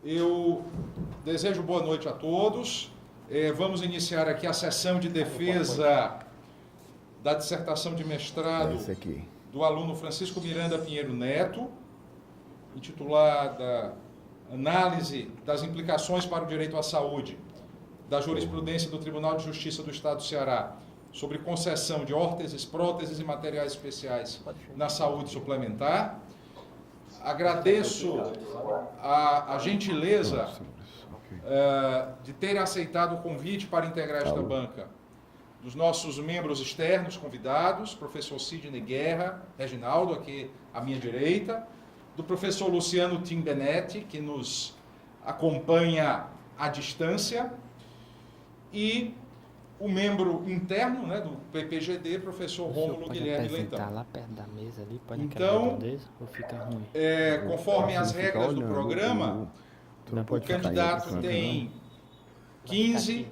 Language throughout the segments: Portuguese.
Eu desejo boa noite a todos. Vamos iniciar aqui a sessão de defesa da dissertação de mestrado do aluno Francisco Miranda Pinheiro Neto, intitulada Análise das implicações para o direito à saúde da jurisprudência do Tribunal de Justiça do Estado do Ceará sobre concessão de órteses, próteses e materiais especiais na saúde suplementar. Agradeço a gentileza de terem aceitado o convite para integrar esta banca dos nossos membros externos convidados, professor Sidney Guerra, Reginaldo, aqui à minha direita, do professor Luciano Timbenetti, que nos acompanha à distância, e o membro interno, né, do PPGD, professor Rômulo Guilherme Leitão. Lá perto da mesa ali, pode então, ou fica ruim? Conforme as regras do programa, o candidato tem 15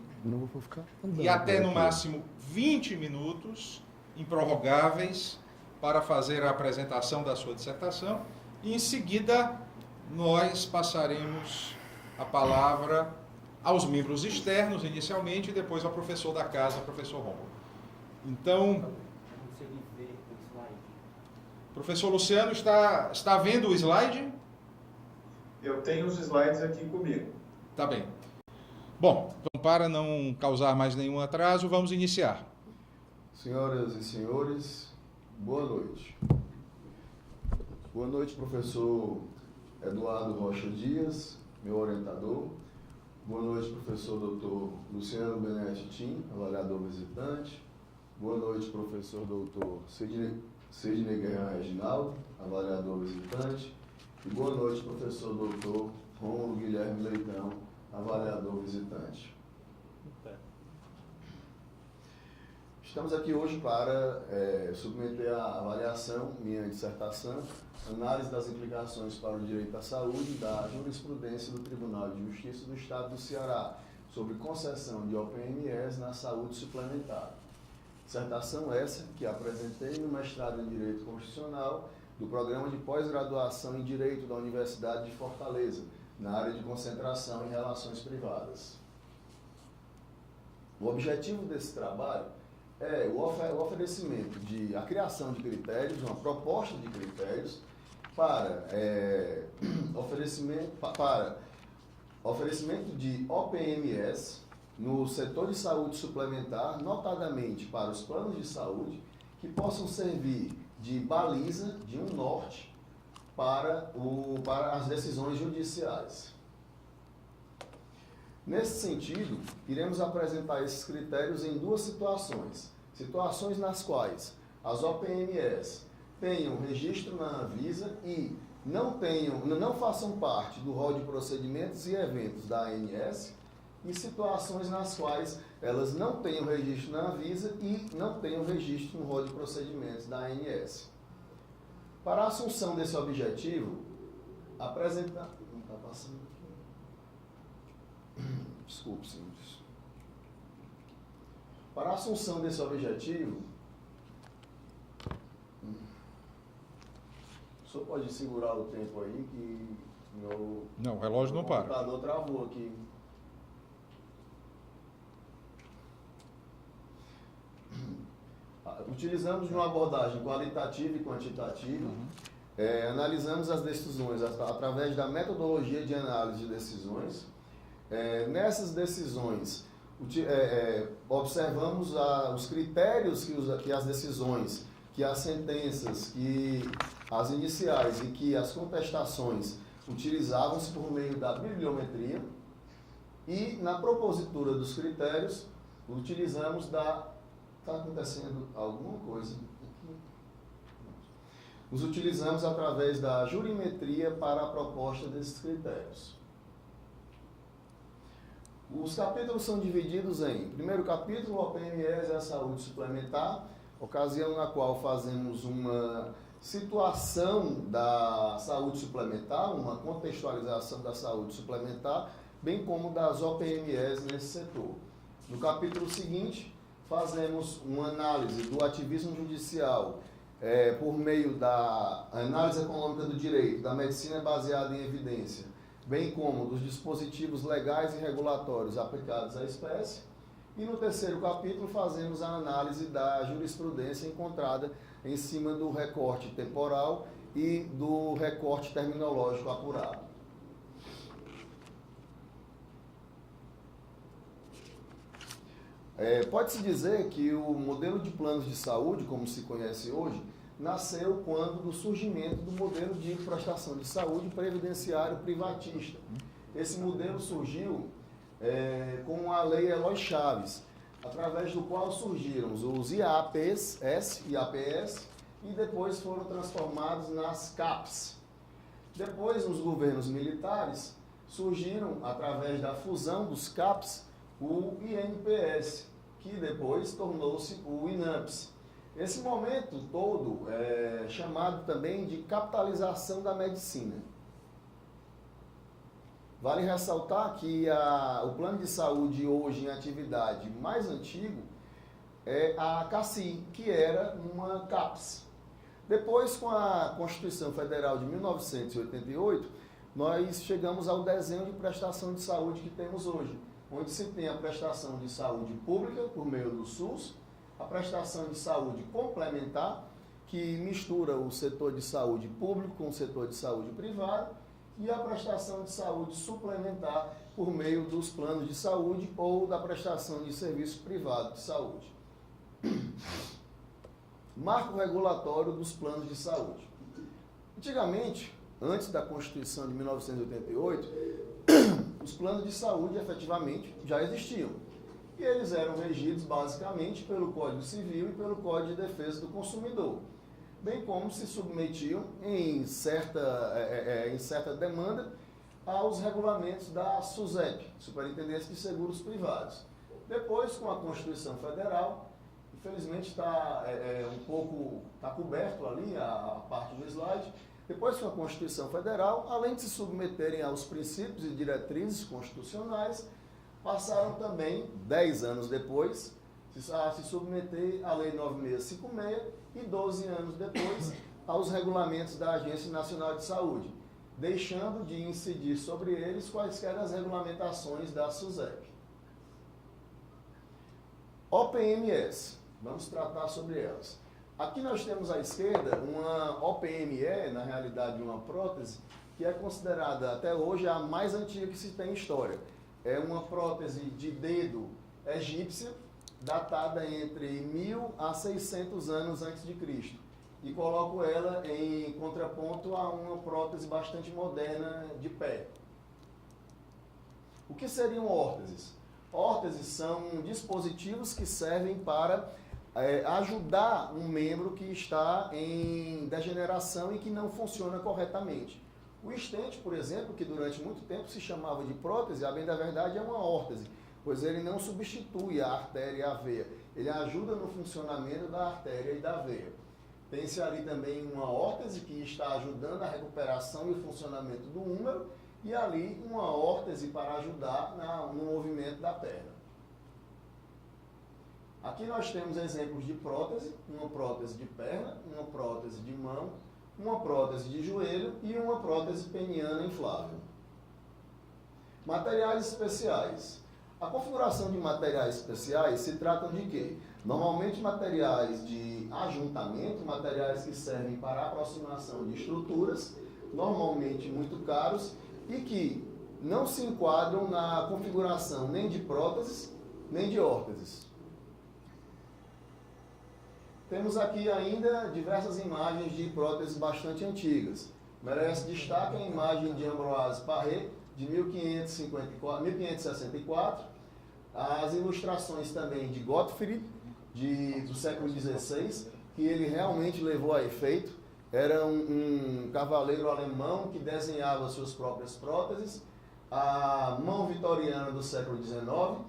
e até no máximo 20 minutos improrrogáveis para fazer a apresentação da sua dissertação, e em seguida nós passaremos a palavra aos membros externos inicialmente e depois ao professor da casa, professor Rômulo. Então, professor Luciano, está vendo o slide? Eu tenho os slides aqui comigo. Tá bem. Bom, então, para não causar mais nenhum atraso, vamos iniciar. Senhoras e senhores, boa noite. Boa noite, professor Eduardo Rocha Dias, meu orientador. Boa noite, professor Dr. Luciano Benetti Tim, avaliador visitante. Boa noite, professor Dr. Sidney Guerra Reginaldo, avaliador visitante. E boa noite, professor Dr. Rômulo Guilherme Leitão, avaliador visitante. Estamos aqui hoje para submeter à avaliação minha dissertação, análise das implicações para o direito à saúde da jurisprudência do Tribunal de Justiça do Estado do Ceará sobre concessão de OPMS na saúde suplementar. Dissertação essa que apresentei no mestrado em Direito Constitucional do Programa de Pós-Graduação em Direito da Universidade de Fortaleza, na área de concentração em relações privadas. O objetivo desse trabalho é o oferecimento a criação de critérios, uma proposta de critérios para oferecimento de OPMS no setor de saúde suplementar, notadamente para os planos de saúde, que possam servir de baliza, de um norte, para as decisões judiciais. Nesse sentido, iremos apresentar esses critérios em duas situações. Situações nas quais as OPMS tenham registro na Anvisa e não façam parte do rol de procedimentos e eventos da ANS, e situações nas quais elas não tenham registro na Anvisa e não tenham registro no rol de procedimentos da ANS. Para a assunção desse objetivo, apresentar... Não está passando aqui. Desculpe, senhores. Para a assunção desse objetivo, o senhor pode segurar o tempo aí que Não, o relógio não para. O computador travou aqui. Utilizamos uma abordagem qualitativa e quantitativa. Analisamos as decisões através da metodologia de análise de decisões. Nessas decisões, observamos os critérios que as decisões, que as sentenças, que as iniciais e que as contestações utilizavam-se por meio da bibliometria, e na propositura dos critérios utilizamos Está acontecendo alguma coisa aqui? Os utilizamos através da jurimetria para a proposta desses critérios. Os capítulos são divididos em: primeiro capítulo, OPMS e a saúde suplementar, ocasião na qual fazemos uma situação da saúde suplementar, uma contextualização da saúde suplementar, bem como das OPMS nesse setor. No capítulo seguinte, fazemos uma análise do ativismo judicial por meio da análise econômica do direito, da medicina baseada em evidência, bem como dos dispositivos legais e regulatórios aplicados à espécie. E no terceiro capítulo fazemos a análise da jurisprudência encontrada em cima do recorte temporal e do recorte terminológico apurado. Pode-se dizer que o modelo de planos de saúde, como se conhece hoje, nasceu quando do surgimento do modelo de prestação de saúde previdenciário privatista. Esse modelo surgiu com a Lei Eloy Chaves, através do qual surgiram os IAPs, IAPS, e depois foram transformados nas CAPs. Depois, nos governos militares, surgiram, através da fusão dos CAPs, o INPS, que depois tornou-se o INAMPS. Esse momento todo é chamado também de capitalização da medicina. Vale ressaltar que o plano de saúde hoje em atividade mais antigo é a CACI, que era uma CAPS. Depois, com a Constituição Federal de 1988, nós chegamos ao desenho de prestação de saúde que temos hoje, onde se tem a prestação de saúde pública por meio do SUS, a prestação de saúde complementar, que mistura o setor de saúde público com o setor de saúde privado, e a prestação de saúde suplementar por meio dos planos de saúde ou da prestação de serviço privado de saúde. Marco regulatório dos planos de saúde. Antigamente, antes da Constituição de 1988, os planos de saúde efetivamente já existiam. E eles eram regidos basicamente pelo Código Civil e pelo Código de Defesa do Consumidor, bem como se submetiam em certa demanda aos regulamentos da SUSEP, Superintendência de Seguros Privados. Depois, com a Constituição Federal, infelizmente está coberto ali a parte do slide. Depois, com a Constituição Federal, além de se submeterem aos princípios e diretrizes constitucionais, passaram também, 10 anos depois, a se submeter à Lei 9656 e 12 anos depois aos regulamentos da Agência Nacional de Saúde, deixando de incidir sobre eles quaisquer as regulamentações da SUSEP. OPMS, vamos tratar sobre elas. Aqui nós temos à esquerda uma OPME, na realidade uma prótese, que é considerada até hoje a mais antiga que se tem em história. É uma prótese de dedo egípcia, datada entre 1000 a 600 anos antes de Cristo. E coloco ela em contraponto a uma prótese bastante moderna de pé. O que seriam órteses? Órteses são dispositivos que servem para ajudar um membro que está em degeneração e que não funciona corretamente. O estente, por exemplo, que durante muito tempo se chamava de prótese, a bem da verdade é uma órtese, pois ele não substitui a artéria e a veia, ele ajuda no funcionamento da artéria e da veia. Tem-se ali também uma órtese que está ajudando a recuperação e o funcionamento do húmero, e ali uma órtese para ajudar no movimento da perna. Aqui nós temos exemplos de prótese, uma prótese de perna, uma prótese de mão, uma prótese de joelho e uma prótese peniana inflável. Materiais especiais. A configuração de materiais especiais se trata de quê? Normalmente materiais de ajuntamento, materiais que servem para a aproximação de estruturas, normalmente muito caros, e que não se enquadram na configuração nem de próteses, nem de órteses. Temos aqui ainda diversas imagens de próteses bastante antigas. Merece destaque a imagem de Ambroise Paré, de 1564, as ilustrações também de Gottfried, do século XVI, que ele realmente levou a efeito. Era um cavaleiro alemão que desenhava suas próprias próteses, a mão vitoriana do século XIX,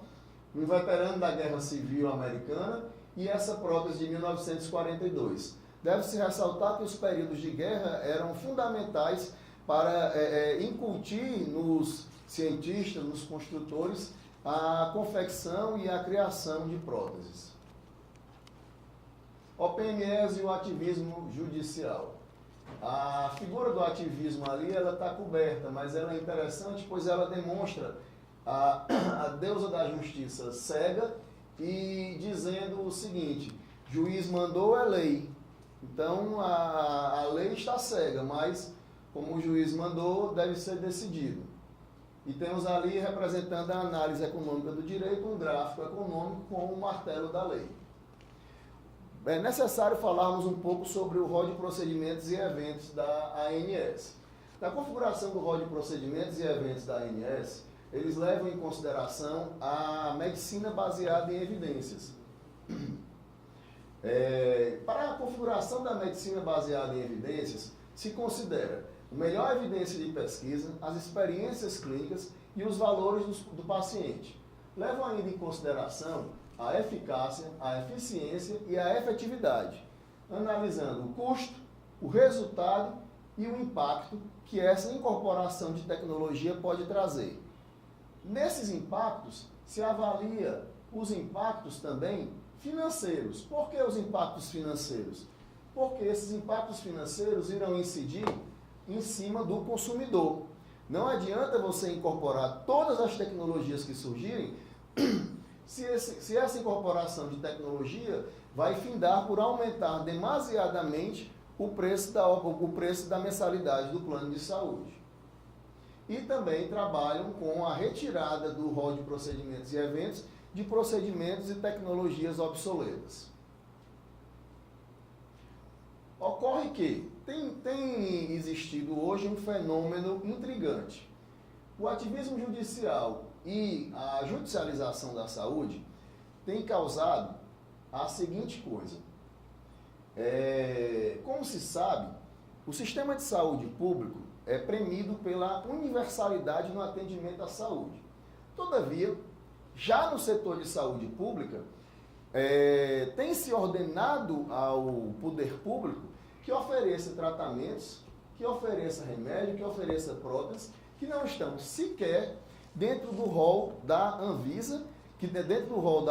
um veterano da Guerra Civil Americana, e essa prótese de 1942. Deve-se ressaltar que os períodos de guerra eram fundamentais para incutir nos cientistas, nos construtores, a confecção e a criação de próteses. OPMS e o ativismo judicial. A figura do ativismo ali, ela está coberta, mas ela é interessante, pois ela demonstra a deusa da justiça cega e dizendo o seguinte: juiz mandou é lei. Então a lei está cega, mas como o juiz mandou, deve ser decidido. E temos ali, representando a análise econômica do direito, um gráfico econômico com o martelo da lei. É necessário falarmos um pouco sobre o rol de procedimentos e eventos da ANS. Na configuração do rol de procedimentos e eventos da ANS, eles levam em consideração a medicina baseada em evidências. Para a configuração da medicina baseada em evidências, se considera a melhor evidência de pesquisa, as experiências clínicas e os valores do paciente. Levam ainda em consideração a eficácia, a eficiência e a efetividade, analisando o custo, o resultado e o impacto que essa incorporação de tecnologia pode trazer. Nesses impactos, se avalia os impactos também financeiros. Por que os impactos financeiros? Porque esses impactos financeiros irão incidir em cima do consumidor. Não adianta você incorporar todas as tecnologias que surgirem se essa incorporação de tecnologia vai findar por aumentar demasiadamente o preço da mensalidade do plano de saúde. E também trabalham com a retirada do rol de procedimentos e eventos de procedimentos e tecnologias obsoletas. Ocorre que tem existido hoje um fenômeno intrigante. O ativismo judicial e a judicialização da saúde tem causado a seguinte coisa. Como se sabe, o sistema de saúde público é premido pela universalidade no atendimento à saúde. Todavia, já no setor de saúde pública, tem se ordenado ao poder público que ofereça tratamentos, que ofereça remédio, que ofereça próteses, que não estão sequer dentro do rol da Anvisa, que dentro do rol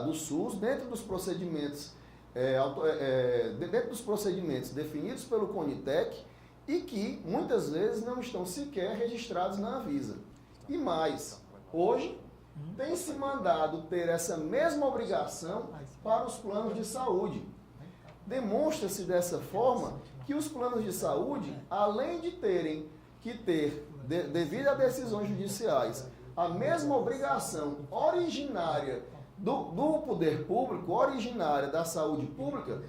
do SUS, dentro dos procedimentos definidos pelo CONITEC e que muitas vezes não estão sequer registrados na Anvisa. E mais, hoje tem se mandado ter essa mesma obrigação para os planos de saúde. Demonstra-se dessa forma que os planos de saúde, além de terem que ter, devido a decisões judiciais, a mesma obrigação originária do poder público, originária da saúde pública,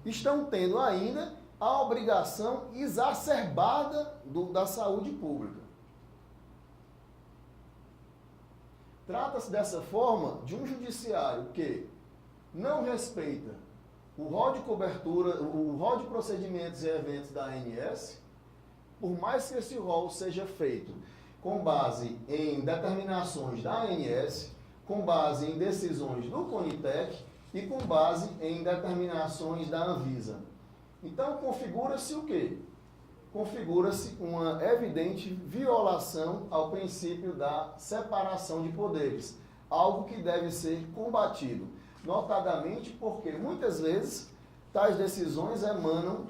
estão tendo ainda a obrigação exacerbada da saúde pública. Trata-se dessa forma de um judiciário que não respeita o rol de cobertura, o rol de procedimentos e eventos da ANS, por mais que esse rol seja feito com base em determinações da ANS, com base em decisões do CONITEC e com base em determinações da Anvisa. Então, configura-se o quê? Configura-se uma evidente violação ao princípio da separação de poderes, algo que deve ser combatido, notadamente porque muitas vezes tais decisões emanam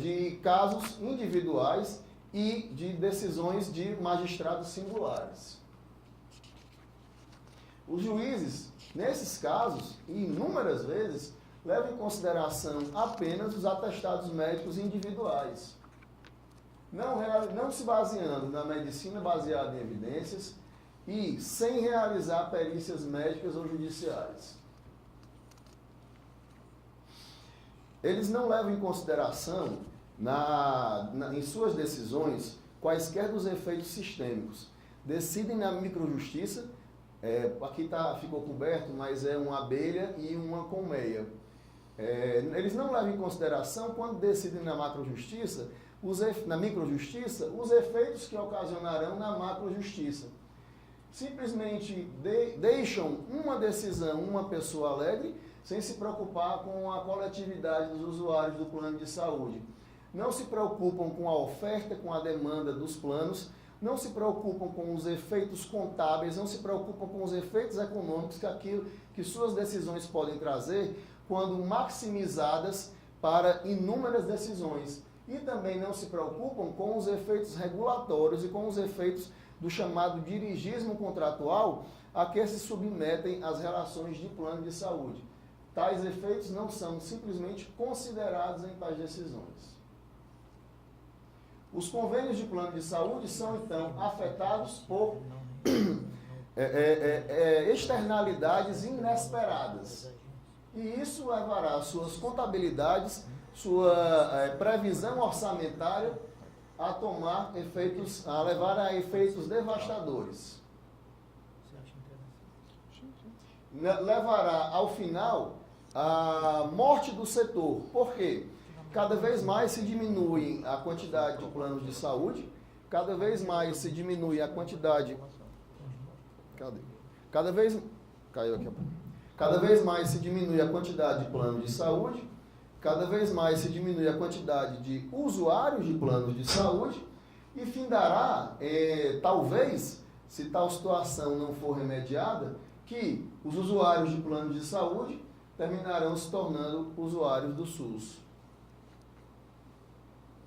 de casos individuais e de decisões de magistrados singulares. Os juízes, nesses casos, e inúmeras vezes, levam em consideração apenas os atestados médicos individuais, não se baseando na medicina baseada em evidências e sem realizar perícias médicas ou judiciais. Eles não levam em consideração, em suas decisões, quaisquer dos efeitos sistêmicos. Decidem na microjustiça, aqui ficou coberto, mas é uma abelha e uma colmeia. Eles não levam em consideração, quando decidem na macrojustiça, na microjustiça, os efeitos que ocasionarão na macrojustiça. Simplesmente deixam uma decisão, uma pessoa alegre, sem se preocupar com a coletividade dos usuários do plano de saúde. Não se preocupam com a oferta, com a demanda dos planos, não se preocupam com os efeitos contábeis, não se preocupam com os efeitos econômicos que suas decisões podem trazer quando maximizadas para inúmeras decisões e também não se preocupam com os efeitos regulatórios e com os efeitos do chamado dirigismo contratual a que se submetem as relações de plano de saúde. Tais efeitos não são simplesmente considerados em tais decisões. Os convênios de plano de saúde são, então, afetados por externalidades inesperadas. E isso levará às suas contabilidades, sua previsão orçamentária a levar a efeitos devastadores. Levará, ao final, a morte do setor. Por quê? Cada vez mais se diminui a quantidade de planos de saúde, cada vez mais se diminui a quantidade... Cada vez mais se diminui a quantidade de planos de saúde, cada vez mais se diminui a quantidade de usuários de planos de saúde e findará, talvez, se tal situação não for remediada, que os usuários de planos de saúde terminarão se tornando usuários do SUS.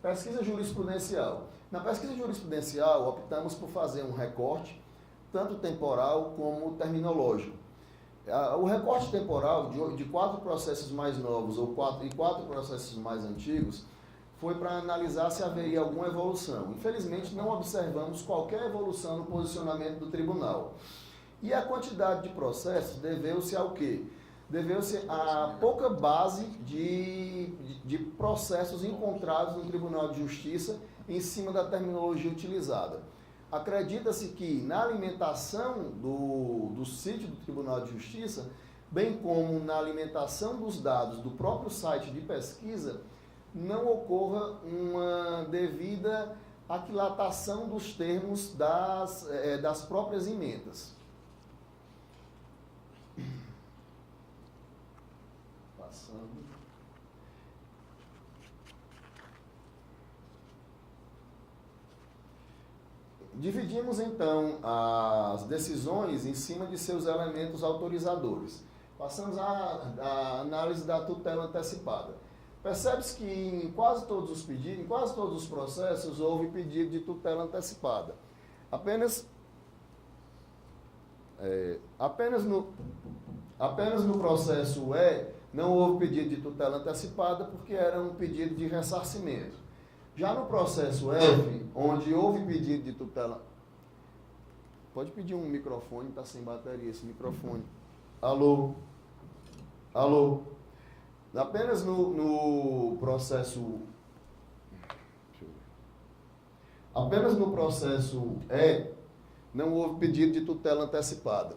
Pesquisa jurisprudencial. Na pesquisa jurisprudencial, optamos por fazer um recorte, tanto temporal como terminológico. O recorte temporal de 4 processos mais novos e 4 processos mais antigos foi para analisar se haveria alguma evolução. Infelizmente, não observamos qualquer evolução no posicionamento do tribunal. E a quantidade de processos deveu-se ao quê? Deveu-se à pouca base de processos encontrados no Tribunal de Justiça em cima da terminologia utilizada. Acredita-se que na alimentação do sítio do Tribunal de Justiça, bem como na alimentação dos dados do próprio site de pesquisa, não ocorra uma devida aquilatação dos termos das próprias emendas. Passando. Dividimos, então, as decisões em cima de seus elementos autorizadores. Passamos à análise da tutela antecipada. Percebe-se que em quase todos os pedidos, em quase todos os processos, houve pedido de tutela antecipada. Apenas no processo não houve pedido de tutela antecipada porque era um pedido de ressarcimento. Já no processo F, onde houve pedido de tutela... Pode pedir um microfone, está sem bateria esse microfone. Alô? Alô? Apenas no processo... Apenas no processo E, não houve pedido de tutela antecipada.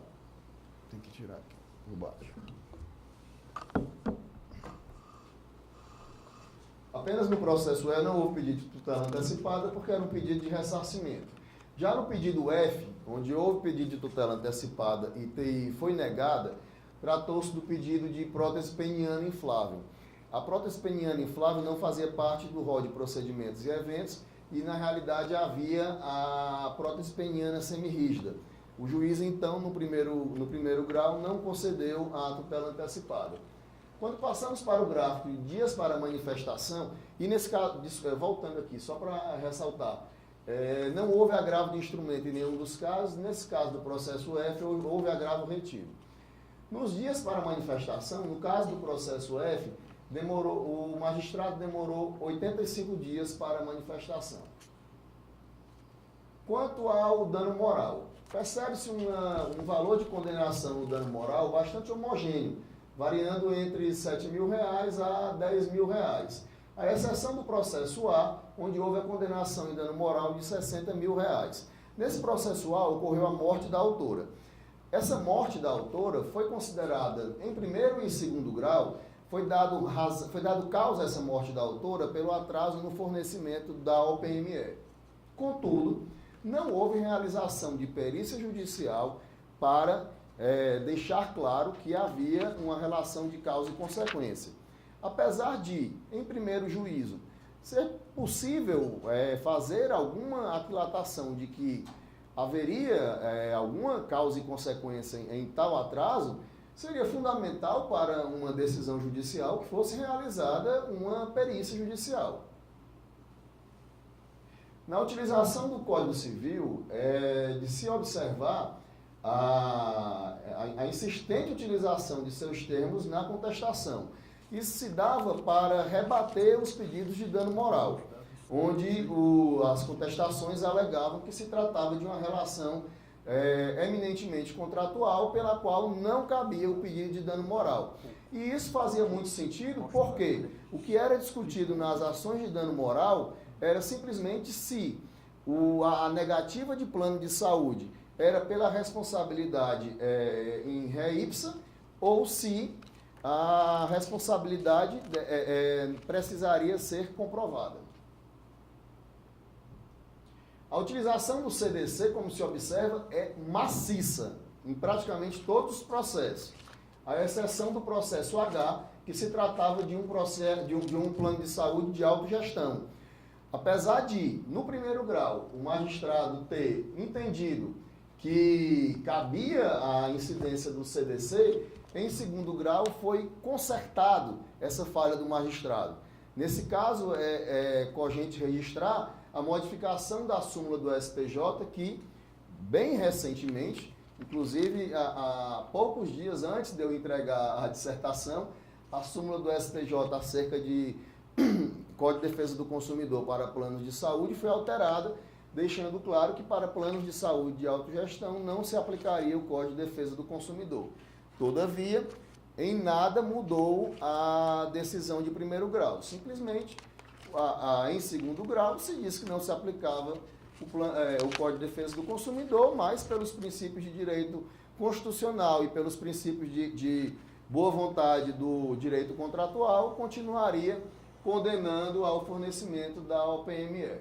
Tem que tirar aqui, por baixo. Apenas no processo E não houve pedido de tutela antecipada porque era um pedido de ressarcimento. Já no pedido F, onde houve pedido de tutela antecipada e foi negada, tratou-se do pedido de prótese peniana inflável. A prótese peniana inflável não fazia parte do rol de procedimentos e eventos e, na realidade, havia a prótese peniana semirrígida. O juiz, então, no primeiro grau, não concedeu a tutela antecipada. Quando passamos para o gráfico de dias para manifestação, e nesse caso, voltando aqui, só para ressaltar, não houve agravo de instrumento em nenhum dos casos, nesse caso do processo F, houve agravo retido. Nos dias para manifestação, no caso do processo F, o magistrado demorou 85 dias para a manifestação. Quanto ao dano moral, percebe-se um valor de condenação no dano moral bastante homogêneo, variando entre R$ 7.000 a R$ 10.000, à exceção do processo A, onde houve a condenação em dano moral de R$ 60.000. Nesse processo A, ocorreu a morte da autora. Essa morte da autora foi considerada, em primeiro e em segundo grau, foi dado causa a essa morte da autora pelo atraso no fornecimento da OPME. Contudo, não houve realização de perícia judicial para deixar claro que havia uma relação de causa e consequência. Apesar de, em primeiro juízo, ser possível fazer alguma aquilatação de que haveria alguma causa e consequência em tal atraso, seria fundamental para uma decisão judicial que fosse realizada uma perícia judicial. Na utilização do Código Civil, é de se observar a insistente utilização de seus termos na contestação. Isso se dava para rebater os pedidos de dano moral, onde as contestações alegavam que se tratava de uma relação eminentemente contratual, pela qual não cabia o pedido de dano moral. E isso fazia muito sentido porque o que era discutido nas ações de dano moral era simplesmente se a negativa de plano de saúde era pela responsabilidade em ré ipsa ou se a responsabilidade precisaria ser comprovada. A utilização do CDC, como se observa, é maciça em praticamente todos os processos, à exceção do processo H, que se tratava de um plano de saúde de autogestão. Apesar de, no primeiro grau, o magistrado ter entendido que cabia a incidência do CDC, em segundo grau foi consertado essa falha do magistrado. Nesse caso, é cogente registrar a modificação da súmula do STJ que, bem recentemente, inclusive há poucos dias antes de eu entregar a dissertação, a súmula do STJ acerca de Código de Defesa do Consumidor para planos de saúde foi alterada, deixando claro que para planos de saúde de autogestão não se aplicaria o Código de Defesa do Consumidor. Todavia, em nada mudou a decisão de primeiro grau. Simplesmente, em segundo grau, se disse que não se aplicava o Código de Defesa do Consumidor, mas pelos princípios de direito constitucional e pelos princípios de boa vontade do direito contratual, continuaria condenando ao fornecimento da OPME.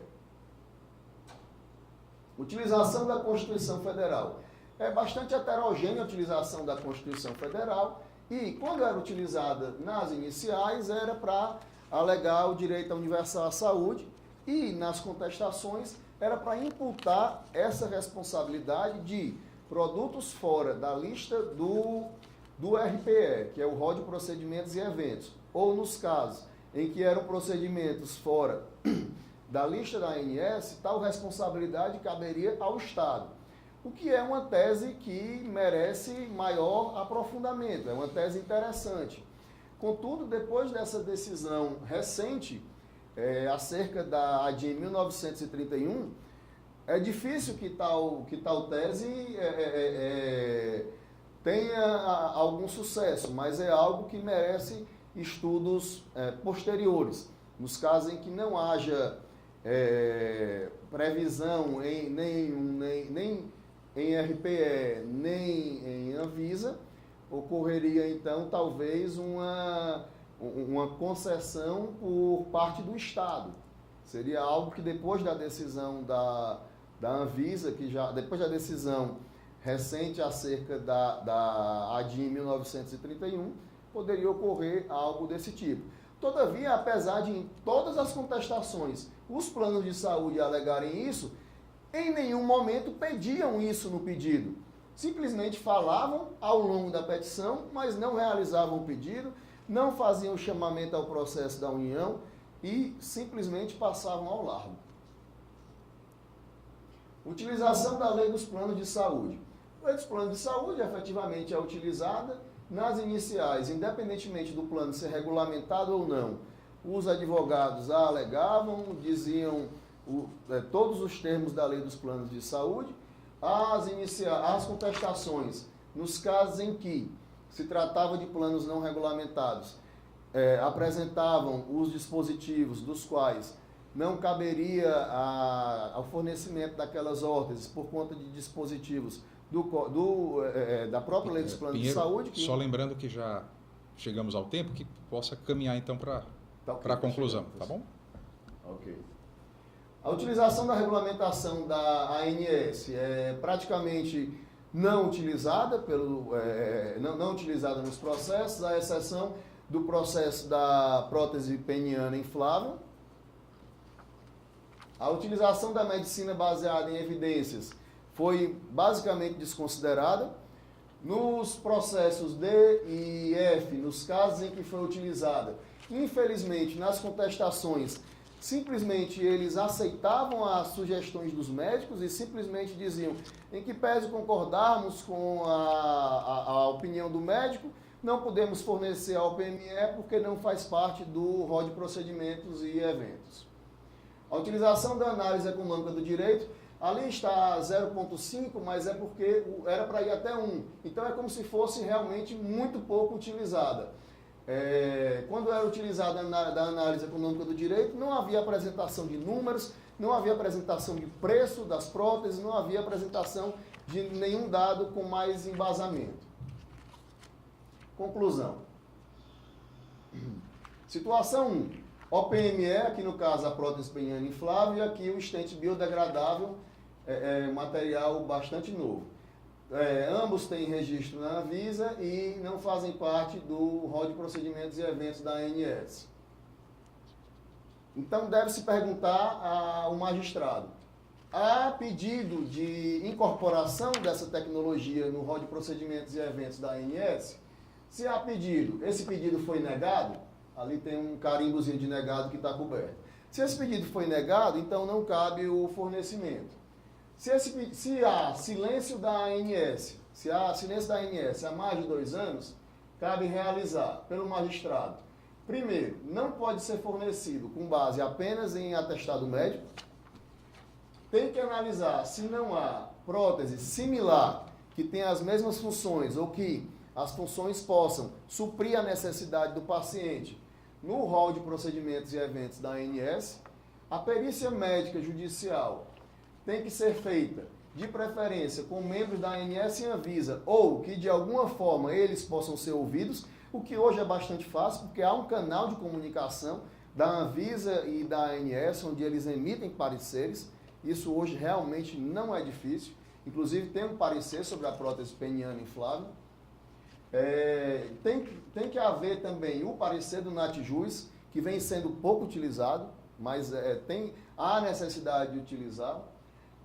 Utilização da Constituição Federal. É bastante heterogênea a utilização da Constituição Federal e, quando era utilizada nas iniciais, era para alegar o direito universal à saúde e, nas contestações, era para imputar essa responsabilidade de produtos fora da lista do RPE, que é o Rol de Procedimentos e Eventos, ou nos casos em que eram procedimentos fora da lista da ANS, tal responsabilidade caberia ao Estado. O que é uma tese que merece maior aprofundamento, é uma tese interessante. Contudo, depois dessa decisão recente, acerca da ADIM 1931, é difícil que tal tese tenha algum sucesso, mas é algo que merece estudos posteriores. Nos casos em que não haja previsão nem em RPE, nem em Anvisa, ocorreria então talvez uma concessão por parte do Estado. Seria algo que depois da decisão da Anvisa, depois da decisão recente acerca da ADIM 1931, poderia ocorrer algo desse tipo. Todavia, apesar de em todas as contestações os planos de saúde alegarem isso, em nenhum momento pediam isso no pedido. Simplesmente falavam ao longo da petição, mas não realizavam o pedido, não faziam o chamamento ao processo da União e simplesmente passavam ao largo. Utilização da Lei dos Planos de Saúde. A Lei dos Planos de Saúde efetivamente é utilizada nas iniciais, independentemente do plano ser regulamentado ou não. Os advogados a alegavam, diziam todos os termos da Lei dos Planos de Saúde. As contestações, nos casos em que se tratava de planos não regulamentados, apresentavam os dispositivos dos quais não caberia ao fornecimento daquelas órteses por conta de dispositivos da própria Lei dos Planos Pinheiro, de Saúde. Só lembrando que já chegamos ao tempo que possa caminhar então para a conclusão, tá bom? Ok. A utilização da regulamentação da ANS é praticamente não utilizada, não utilizada nos processos, à exceção do processo da prótese peniana inflável. A utilização da medicina baseada em evidências foi basicamente desconsiderada. Nos processos D e F, nos casos em que foi utilizada, infelizmente, nas contestações, simplesmente eles aceitavam as sugestões dos médicos e simplesmente diziam, em que pese concordarmos com a opinião do médico, não podemos fornecer a OPME porque não faz parte do rol de procedimentos e eventos. A utilização da análise econômica do direito, ali está 0,5, mas é porque era para ir até 1. Então é como se fosse realmente muito pouco utilizada. Quando era utilizada da análise econômica do direito, não havia apresentação de números, não havia apresentação de preço das próteses, não havia apresentação de nenhum dado com mais embasamento. Conclusão. Situação 1. OPME, aqui no caso a prótese peniana inflável, e aqui o estente biodegradável, material bastante novo. Ambos têm registro na Anvisa e não fazem parte do rol de procedimentos e eventos da ANS. Então deve-se perguntar ao magistrado, há pedido de incorporação dessa tecnologia no rol de procedimentos e eventos da ANS? Se há pedido, esse pedido foi negado, ali tem um carimbozinho de negado que está coberto. Se esse pedido foi negado, então não cabe o fornecimento. Se há silêncio da ANS, se há silêncio da ANS há mais de 2 anos, cabe realizar pelo magistrado. Primeiro, não pode ser fornecido com base apenas em atestado médico. Tem que analisar se não há prótese similar que tenha as mesmas funções ou que as funções possam suprir a necessidade do paciente no rol de procedimentos e eventos da ANS. A perícia médica judicial tem que ser feita, de preferência, com membros da ANS e Anvisa, ou que de alguma forma eles possam ser ouvidos, o que hoje é bastante fácil, porque há um canal de comunicação da Anvisa e da ANS, onde eles emitem pareceres. Isso hoje realmente não é difícil. Inclusive tem um parecer sobre a prótese peniana inflável. Tem que haver também o parecer do NatJus, que vem sendo pouco utilizado, mas há necessidade de utilizá-lo.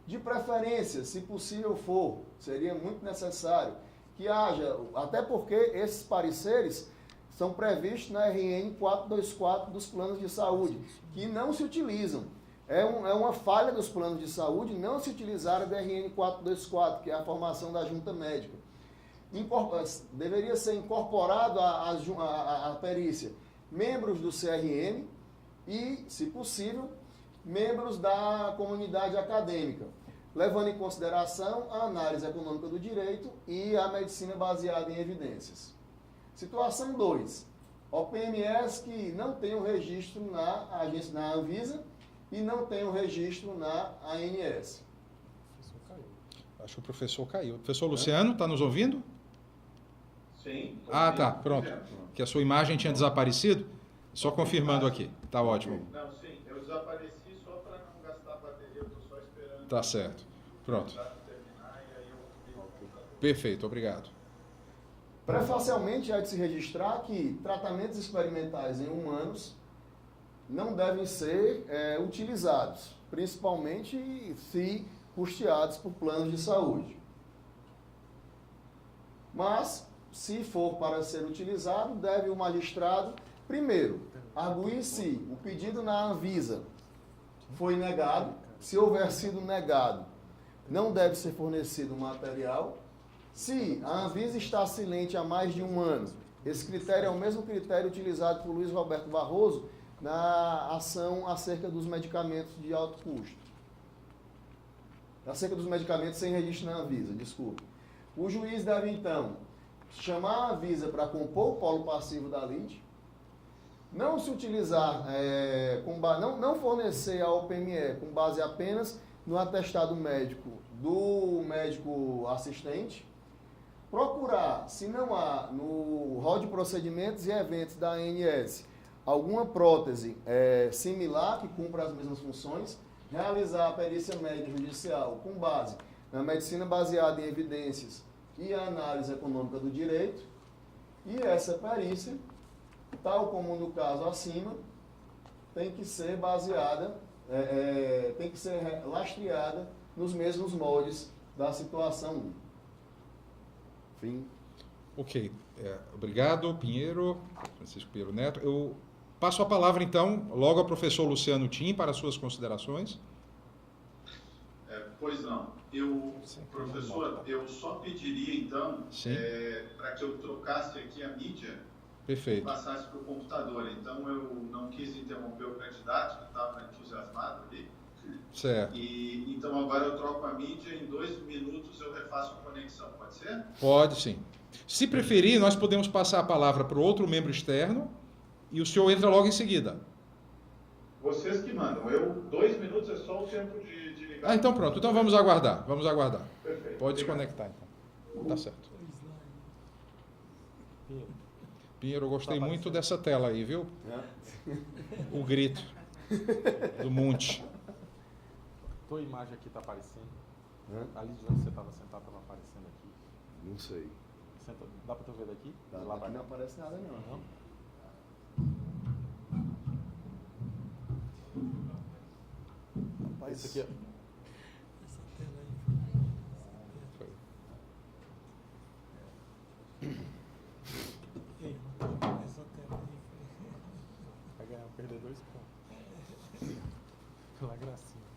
De preferência, se possível for, seria muito necessário que haja, até porque esses pareceres são previstos na RN 424 dos planos de saúde, que não se utilizam. É uma falha dos planos de saúde não se utilizar a DRN 424, que é a formação da junta médica. Deveria ser incorporado à perícia membros do CRM e, se possível, membros da comunidade acadêmica, levando em consideração a análise econômica do direito e a medicina baseada em evidências. Situação 2. OPMEs que não tenham registro na Anvisa e não tenham registro na ANS. Acho que o professor caiu. Professor Luciano, está nos ouvindo? Sim. Ah, tá, pronto. Que a sua imagem tinha desaparecido? Só confirmando aqui. Tá ótimo. Não, sim, eu desapareci só para não gastar a bateria, eu estou só esperando. Tá certo. Pronto. Terminar e aí eu... Perfeito, obrigado. Prefacialmente, há de se registrar que tratamentos experimentais em humanos não devem ser utilizados, principalmente se custeados por planos de saúde. Mas, se for para ser utilizado, deve o magistrado, primeiro, arguir se o pedido na Anvisa foi negado. Se houver sido negado, não deve ser fornecido material. Se a Anvisa está silente há mais de 1 ano, esse critério é o mesmo critério utilizado por Luiz Roberto Barroso na ação acerca dos medicamentos de alto custo. Acerca dos medicamentos sem registro na Anvisa, desculpe. O juiz deve, então, chamar a Anvisa para compor o polo passivo da lide, não se utilizar, não fornecer a OPME com base apenas no atestado médico do médico assistente, procurar, se não há no rol de procedimentos e eventos da ANS alguma prótese similar que cumpra as mesmas funções, realizar a perícia médica judicial com base na medicina baseada em evidências e a análise econômica do direito, e essa perícia, tal como no caso acima, tem que ser baseada, tem que ser lastreada nos mesmos moldes da situação 1. Fim. Ok. Obrigado, Pinheiro, Francisco Pinheiro Neto. Eu passo a palavra, então, logo ao professor Luciano Tim para as suas considerações. Pois não. Professor, eu só pediria, então, para que eu trocasse aqui a mídia Perfeito. e passasse para o computador. Então, eu não quis interromper o candidato, que estava entusiasmado ali. Certo. Então, agora eu troco a mídia e em 2 minutos eu refaço a conexão. Pode ser? Pode, sim. Se preferir, nós podemos passar a palavra para o outro membro externo e o senhor entra logo em seguida. Vocês que mandam. 2 minutos é só o tempo de ligar. Então pronto. Então vamos aguardar. Vamos aguardar. Perfeito. Pode desconectar, então. Tá certo. Pinheiro, eu gostei muito dessa tela aí, viu? O grito do monte. Tua imagem aqui está aparecendo. Ali de onde você estava sentado estava aparecendo aqui. Não sei. Dá para tu ver daqui? Aqui não aparece nada não. Rapaz, isso aqui Essa tela aí Foi. essa tela aí vai ganhar, perder 2 pontos. Pela gracinha.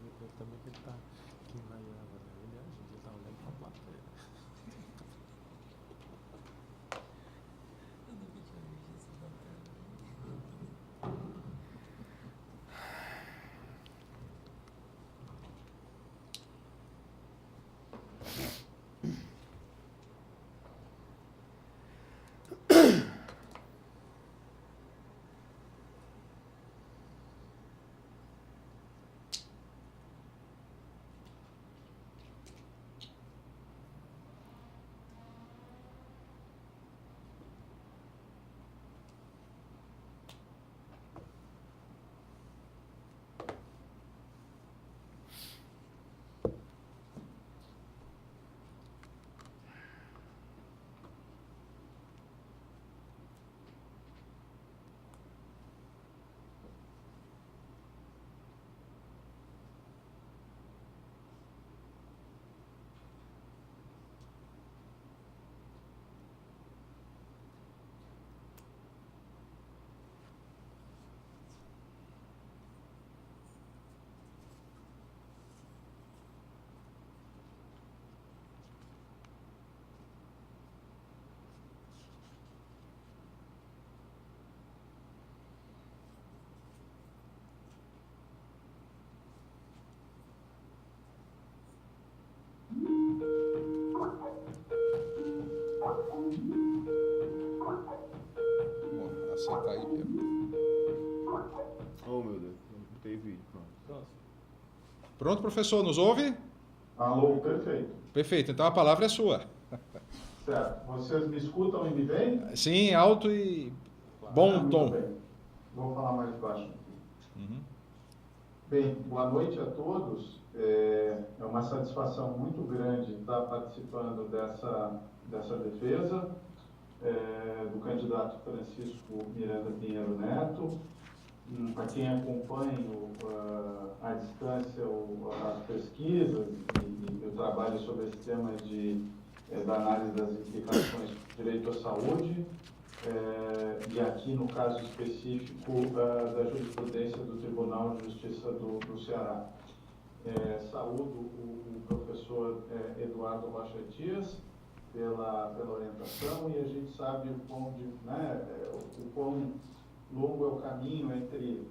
Ele também que ele tá aqui na Iava, né? Ele tá olhando pra plateia. eu nunca tinha visto essa da tela. Vamos aceitar aí, Pinheiro. Oh, meu Deus. Não tem vídeo. Pronto. Pronto, professor? Nos ouve? Alô, perfeito. Perfeito. Então a palavra é sua. Certo. Vocês me escutam e me veem? Sim, alto e bom Muito tom. bem. Vou falar mais baixo aqui. Uhum. Bem, boa noite a todos. É uma satisfação muito grande estar participando dessa defesa do candidato Francisco Miranda Pinheiro Neto. Para quem acompanha à distância as pesquisas e o trabalho sobre esse tema da análise das implicações do direito à saúde, e aqui no caso específico da jurisprudência do Tribunal de Justiça do Ceará. Saúdo o professor Eduardo Rocha Dias pela orientação, e a gente sabe o quão longo é o caminho entre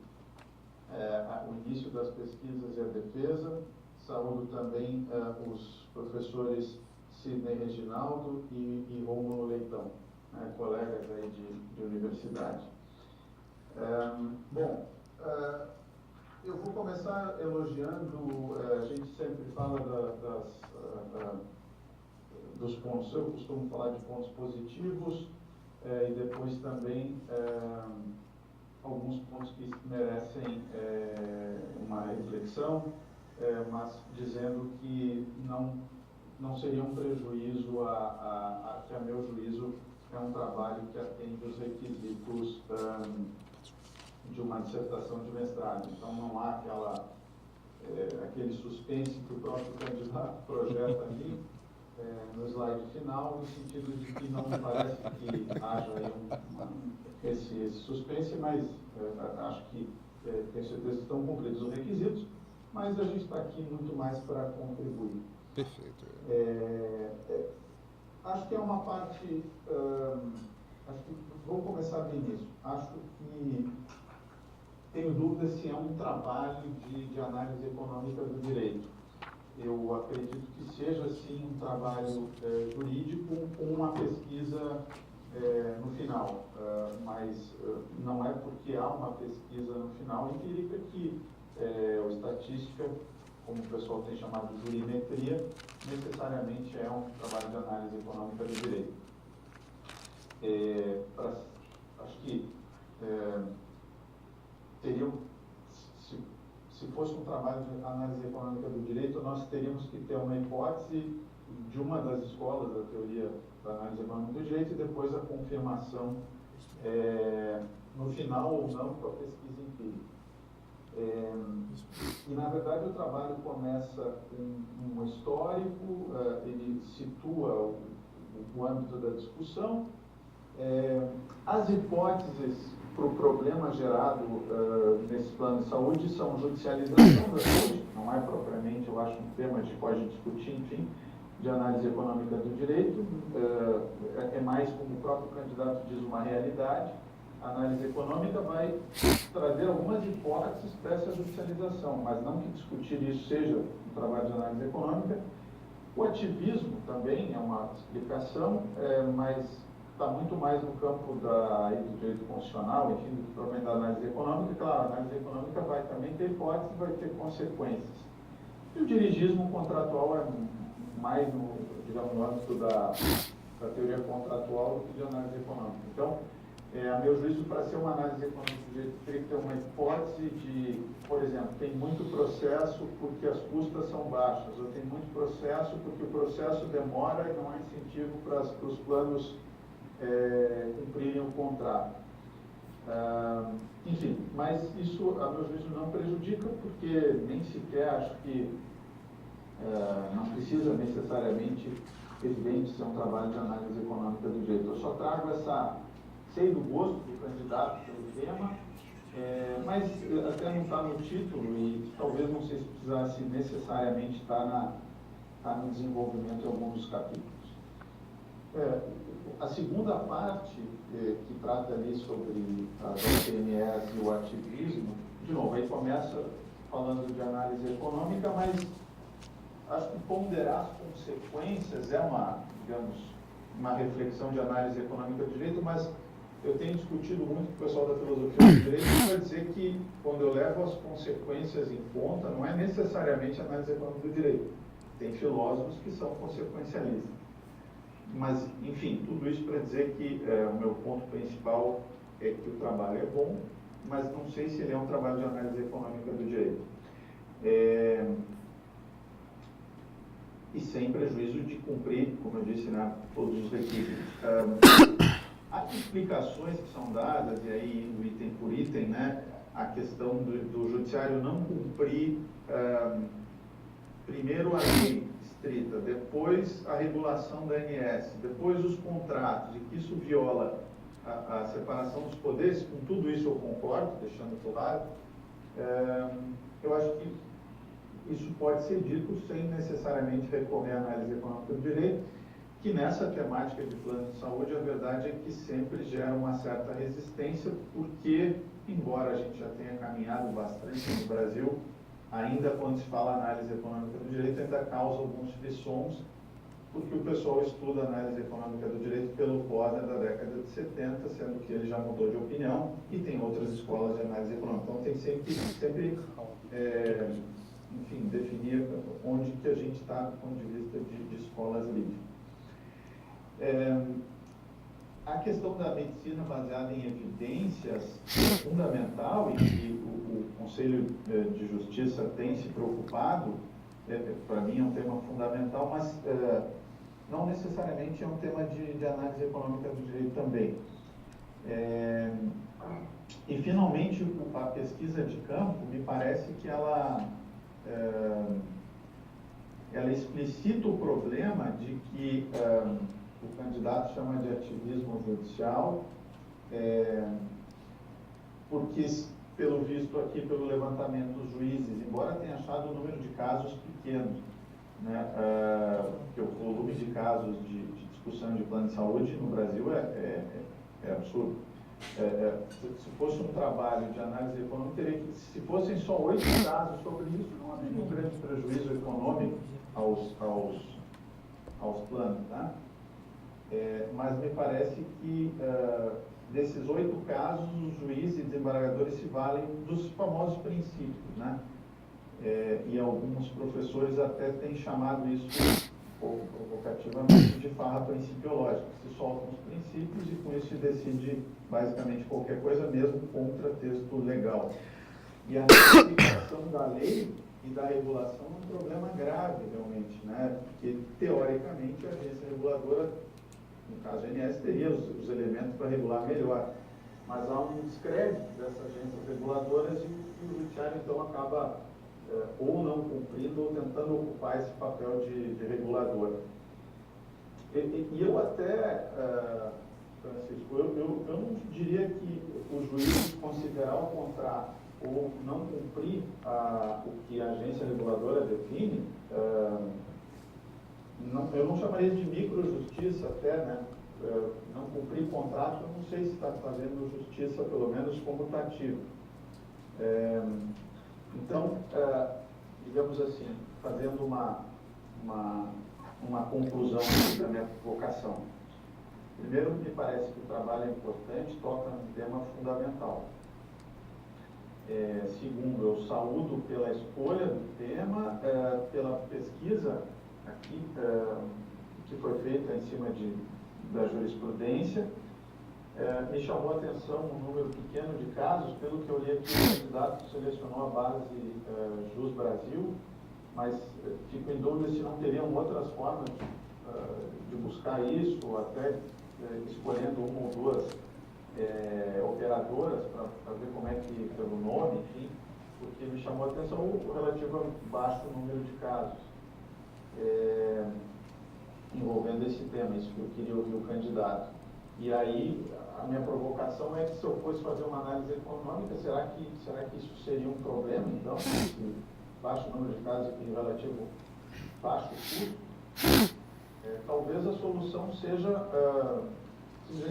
o início das pesquisas e a defesa. Saúdo também os professores Sidney Reginaldo e Rômulo Leitão, colegas aí de universidade. Eu vou começar elogiando, a gente sempre fala dos pontos, eu costumo falar de pontos positivos e depois também alguns pontos que merecem uma reflexão, mas dizendo que não seria um prejuízo, que a meu juízo é um trabalho que atende os requisitos de uma dissertação de mestrado. Então não há aquele suspense que o próprio candidato projeta ali no slide final, no sentido de que não me parece que haja aí esse suspense, mas acho que tenho certeza que estão cumpridos os requisitos, mas a gente está aqui muito mais para contribuir. Perfeito. Acho que é uma parte, acho que vou começar bem nisso. Acho que tenho dúvida se é um trabalho de análise econômica do direito. Eu acredito que seja, sim, um trabalho jurídico com uma pesquisa no final, mas não é porque há uma pesquisa no final empírica que a estatística, como o pessoal tem chamado de jurimetria, necessariamente é um trabalho de análise econômica do direito. Acho que teriam, se fosse um trabalho de análise econômica do direito, nós teríamos que ter uma hipótese de uma das escolas da teoria da análise econômica do direito e depois a confirmação no final ou não com a pesquisa empírica. E, na verdade, o trabalho começa com um histórico, ele situa o âmbito da discussão, as hipóteses para o problema gerado nesse plano de saúde são judicialização da saúde, não é propriamente, eu acho, um tema que a gente pode discutir, enfim, de análise econômica do direito, é mais, como o próprio candidato diz, uma realidade. A análise econômica vai trazer algumas hipóteses para essa judicialização, mas não que discutir isso seja um trabalho de análise econômica. O ativismo também é uma explicação, mas está muito mais no campo do direito constitucional, enfim, do que propriamente da análise econômica. Claro, a análise econômica vai também ter hipóteses, vai ter consequências. E o dirigismo contratual é mais no âmbito da teoria contratual do que de análise econômica. Então, a meu juízo, para ser uma análise econômica do direito, teria que ter uma hipótese de, por exemplo, tem muito processo porque as custas são baixas, ou tem muito processo porque o processo demora e não há incentivo para os planos cumprirem o contrato. Enfim, mas isso, a meu juízo, não prejudica, porque nem sequer acho que não precisa necessariamente, evidente, ser um trabalho de análise econômica do direito. Eu só trago sei do gosto do candidato pelo tema, mas até não está no título e talvez não sei se precisasse necessariamente estar no desenvolvimento de alguns dos capítulos. A segunda parte, que trata ali sobre as OPMEs e o ativismo, de novo, aí começa falando de análise econômica, mas acho que ponderar as consequências é uma reflexão de análise econômica do direito, mas eu tenho discutido muito com o pessoal da filosofia do direito para dizer que, quando eu levo as consequências em conta, não é necessariamente análise econômica do direito. Tem filósofos que são consequencialistas. Mas, enfim, tudo isso para dizer que o meu ponto principal é que o trabalho é bom, mas não sei se ele é um trabalho de análise econômica do direito. E sem prejuízo de cumprir, como eu disse, todos os requisitos. As explicações que são dadas, e aí indo item por item, a questão do judiciário não cumprir primeiro a lei estrita, depois a regulação da ANS, depois os contratos, e que isso viola a separação dos poderes, com tudo isso eu concordo, deixando claro. Eu acho que isso pode ser dito sem necessariamente recorrer à análise econômica do direito, que nessa temática de plano de saúde, a verdade é que sempre gera uma certa resistência, porque, embora a gente já tenha caminhado bastante no Brasil, ainda quando se fala análise econômica do direito, ainda causa alguns frissons, porque o pessoal estuda análise econômica do direito pelo Posner da década de 70, sendo que ele já mudou de opinião, e tem outras escolas de análise econômica. Então tem sempre enfim, definir onde que a gente está do ponto de vista de escolas livres. A questão da medicina baseada em evidências é fundamental e que o Conselho de Justiça tem se preocupado, para mim é um tema fundamental, mas não necessariamente é um tema de análise econômica do direito também. E, finalmente, a pesquisa de campo, me parece que ela ela explicita o problema de que o candidato chama de ativismo judicial, porque, pelo visto aqui, pelo levantamento dos juízes, embora tenha achado um número de casos pequeno, né, porque o volume de casos de discussão de plano de saúde no Brasil é absurdo. Se fosse um trabalho de análise econômica, teria que, se fossem só 8 casos sobre isso, não haveria um grande prejuízo econômico aos planos, tá? Mas me parece que desses 8 casos, os juízes e desembargadores se valem dos famosos princípios, né? E alguns professores até têm chamado isso, um pouco provocativamente, de farra principiológica. Se soltam os princípios e com isso se decide basicamente qualquer coisa, mesmo contra texto legal. E a aplicação da lei e da regulação é um problema grave, realmente, né? Porque, teoricamente, a agência reguladora, no caso a ANS, teria os elementos para regular melhor. Mas há um descrédito dessas agências reguladoras e o judiciário, então, acaba ou não cumprindo ou tentando ocupar esse papel de regulador. E eu até, Francisco, eu não diria que o juiz considerar o contrato ou não cumprir o que a agência reguladora define, eu não chamaria de microjustiça até, né? Não cumprir contrato, eu não sei se está fazendo justiça, pelo menos comutativa. Então, digamos assim, fazendo uma conclusão da minha vocação. Primeiro, me parece que o trabalho é importante, toca num tema fundamental. Segundo, eu saúdo pela escolha do tema, pela pesquisa aqui, que foi feita em cima da jurisprudência. Me chamou a atenção um número pequeno de casos, pelo que eu li aqui, o candidato selecionou a base Jus Brasil, mas fico em dúvida se não teriam outras formas de buscar isso, ou até escolhendo uma ou duas operadoras para ver como é que, pelo nome, enfim, porque me chamou a atenção o relativo a baixo número de casos envolvendo esse tema, isso que eu queria ouvir o candidato. E aí, a minha provocação é que se eu fosse fazer uma análise econômica, será que isso seria um problema, então, esse baixo número de casos e relativo baixo custo? Talvez a solução seja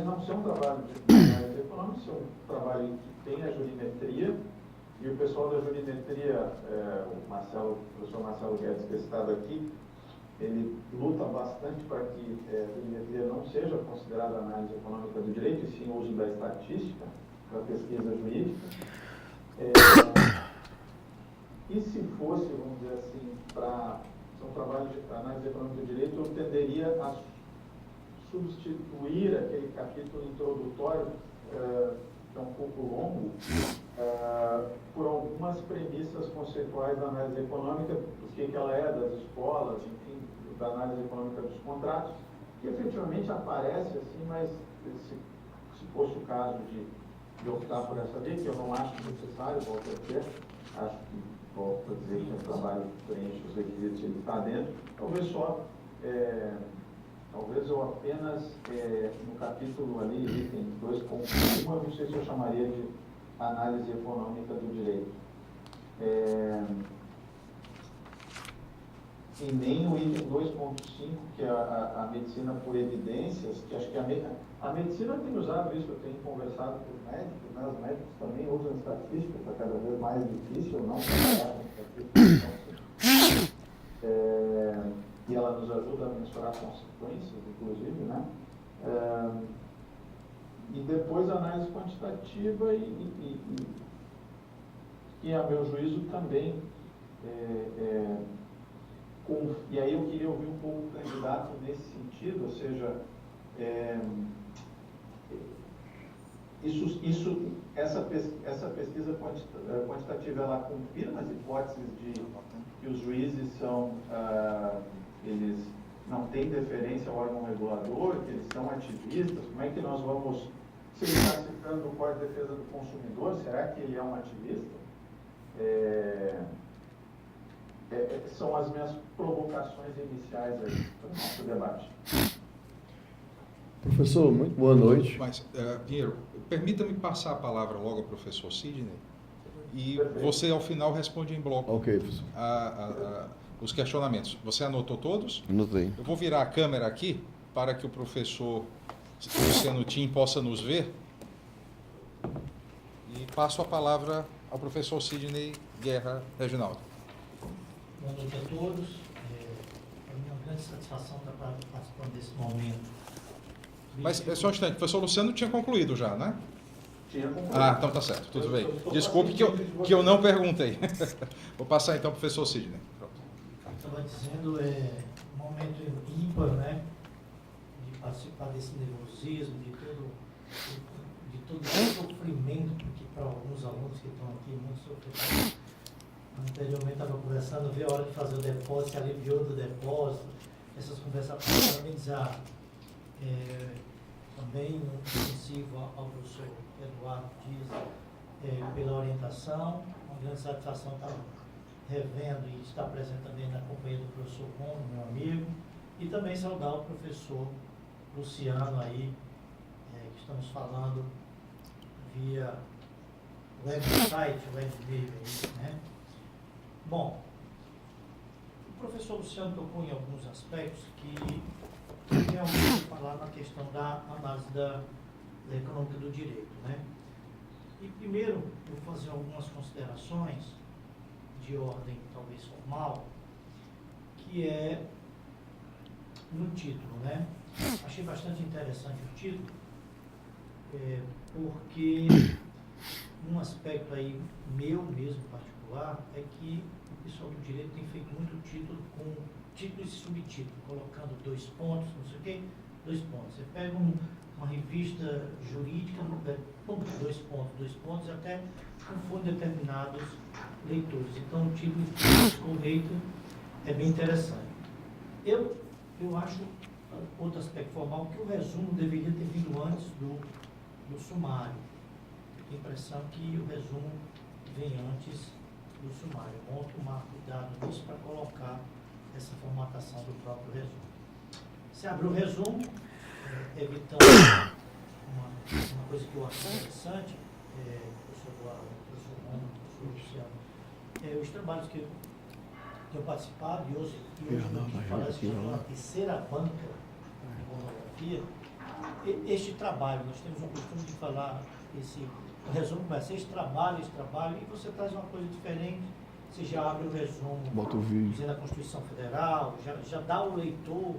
não ser um trabalho de análise econômica, ser um trabalho que tenha jurimetria, e o pessoal da jurimetria, o professor Marcelo Guedes, que é citado aqui, ele luta bastante para que a jurimetria não seja considerada análise econômica do direito, e sim o uso da estatística para pesquisa jurídica. E se fosse, vamos dizer assim, para um trabalho de análise econômica do direito, eu tenderia a substituir aquele capítulo introdutório, que é um pouco longo, por algumas premissas conceituais da análise econômica, o que ela é, das escolas, enfim, da análise econômica dos contratos, que efetivamente aparece assim, mas se fosse o caso de optar por essa via, que eu não acho necessário, volto a dizer, acho que, volto a dizer que o trabalho preenche os requisitos, ele está dentro, talvez eu apenas, no capítulo ali, item 2.1, eu não sei se eu chamaria de análise econômica do direito. E nem o item 2.5, que é a medicina por evidências, que acho que a medicina tem usado isso, eu tenho conversado com os médicos, né? Os médicos também usam estatística, está cada vez mais difícil não trabalhar com estatística. E ela nos ajuda a mensurar consequências, inclusive, né? E depois a análise quantitativa e a meu juízo também e aí eu queria ouvir um pouco o candidato nesse sentido, ou seja, essa pesquisa quantitativa, ela confirma as hipóteses de que os juízes eles não têm deferência ao órgão regulador, que eles são ativistas. Como é que nós vamos, se ele está citando o Código de Defesa do Consumidor, será que ele é um ativista? são as minhas provocações iniciais aí para o nosso debate. Professor, muito boa noite. Mas, Pinheiro, permita-me passar a palavra logo ao professor Sidney e Perfeito. você, ao final, responde em bloco Ok, professor. os questionamentos. Você anotou todos? Anotei. Eu vou virar a câmera aqui para que o professor Luciano Tim possa nos ver e passo a palavra ao professor Sidney Guerra Reginaldo. Boa noite a todos. Para mim é uma grande satisfação estar participando desse momento. Mas, só um instante, o professor Luciano tinha concluído já, né? Tinha concluído. Ah, então tá certo, tudo bem. Eu estou Desculpe que eu não perguntei. Vou passar então para o professor Sidney. Pronto. Estava dizendo, um momento ímpar, né? De participar desse nervosismo, de todo esse sofrimento, porque para alguns alunos que estão aqui, muito sofrimento. Anteriormente estava conversando, veio a hora de fazer o depósito, se aliviou do depósito, essas conversas para parabenizar. Também inclusivo ao professor Eduardo Dias pela orientação, uma grande satisfação estar revendo e estar presente também na companhia do professor Romo, meu amigo, e também saudar o professor Luciano aí, que estamos falando via website, web-mail, né? Bom, o professor Luciano tocou em alguns aspectos que realmente falar na questão da análise da econômica do direito, né? E primeiro, eu vou fazer algumas considerações de ordem talvez formal, que é no título, né? Achei bastante interessante o título, porque um aspecto aí meu mesmo particular é que o pessoal do direito tem feito muito título com título e subtítulo, colocando 2 pontos, não sei o quê, 2 pontos. Você pega uma revista jurídica, 2 pontos, e até confunde determinados leitores. Então, o título correto é bem interessante. Eu acho, outro aspecto formal, que o resumo deveria ter vindo antes do sumário. Tenho a impressão que o resumo vem antes do sumário. É bom tomar cuidado nisso para colocar essa formatação do próprio resumo. Se abre o resumo, evitando uma coisa que eu acho interessante, professor Eduardo, professor Romo, professor Luciano, os trabalhos que eu tenho participado, e hoje parece que estou na terceira banca de monografia, este trabalho, nós temos o costume de falar, o resumo começa, este trabalho, e você traz uma coisa diferente. Você já abre o resumo, Bota o vídeo. dizendo a Constituição Federal, já dá ao leitor,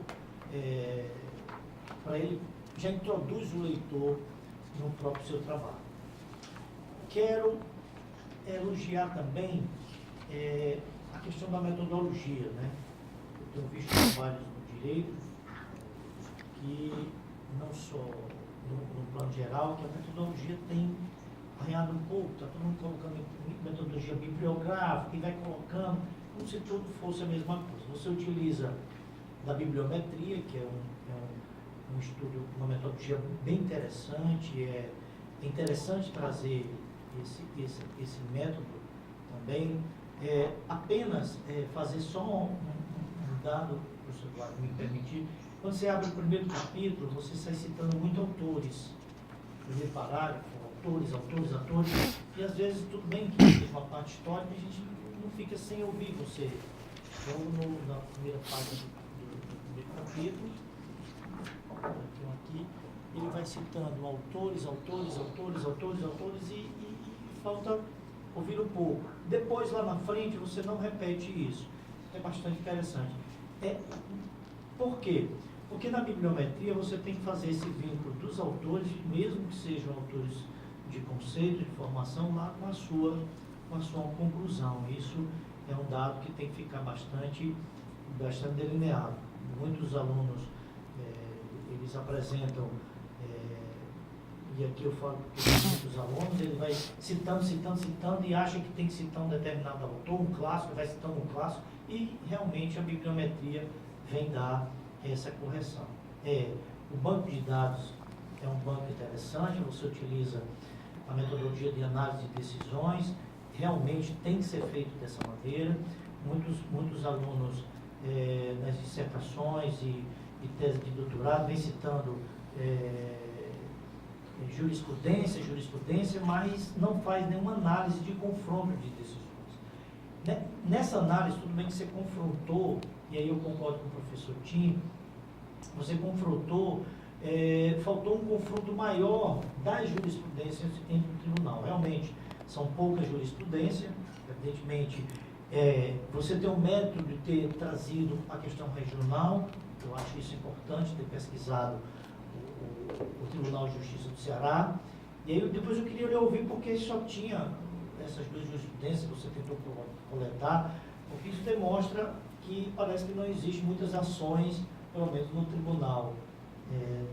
para ele, já introduz o leitor no próprio seu trabalho. Quero elogiar também a questão da metodologia, né? Eu tenho visto trabalhos no direito que, não só no plano geral, que a metodologia tem arranhado um pouco, está todo mundo colocando metodologia bibliográfica e vai colocando como se tudo fosse a mesma coisa. Você utiliza da bibliometria, que é um estudo, uma metodologia bem interessante, é interessante trazer esse método também. Apenas fazer só um dado, professor Eduardo, me permitir, quando você abre o primeiro capítulo, você sai citando muito autores, primeiro parágrafo, autores, e às vezes tudo bem que tem uma parte histórica, a gente não fica sem ouvir você. Então, na primeira página do primeiro capítulo, aqui, ele vai citando autores, e falta ouvir um pouco. Depois, lá na frente, você não repete isso. É bastante interessante. Por quê? Porque na bibliometria você tem que fazer esse vínculo dos autores, mesmo que sejam autores de conceito, de formação, lá com a sua conclusão. Isso é um dado que tem que ficar bastante delineado. Muitos alunos, eles apresentam, e aqui eu falo porque tem muitos alunos, ele vai citando e acha que tem que citar um determinado autor, um clássico, vai citando um clássico, e realmente a bibliometria vem dar essa correção. O banco de dados é um banco interessante, você utiliza a metodologia de análise de decisões, realmente tem que ser feito dessa maneira. muitos alunos nas dissertações e tese de doutorado vem citando jurisprudência, mas não faz nenhuma análise de confronto de decisões. Nessa análise, tudo bem que você confrontou, e aí eu concordo com o professor Tim, você confrontou, faltou um confronto maior das jurisprudências entre o tribunal. Realmente, são poucas jurisprudências, evidentemente, você tem o mérito de ter trazido a questão regional, eu acho isso importante, ter pesquisado o Tribunal de Justiça do Ceará, e aí depois eu queria lhe ouvir porque só tinha essas duas jurisprudências que você tentou coletar, porque isso demonstra que parece que não existem muitas ações, pelo menos no Tribunal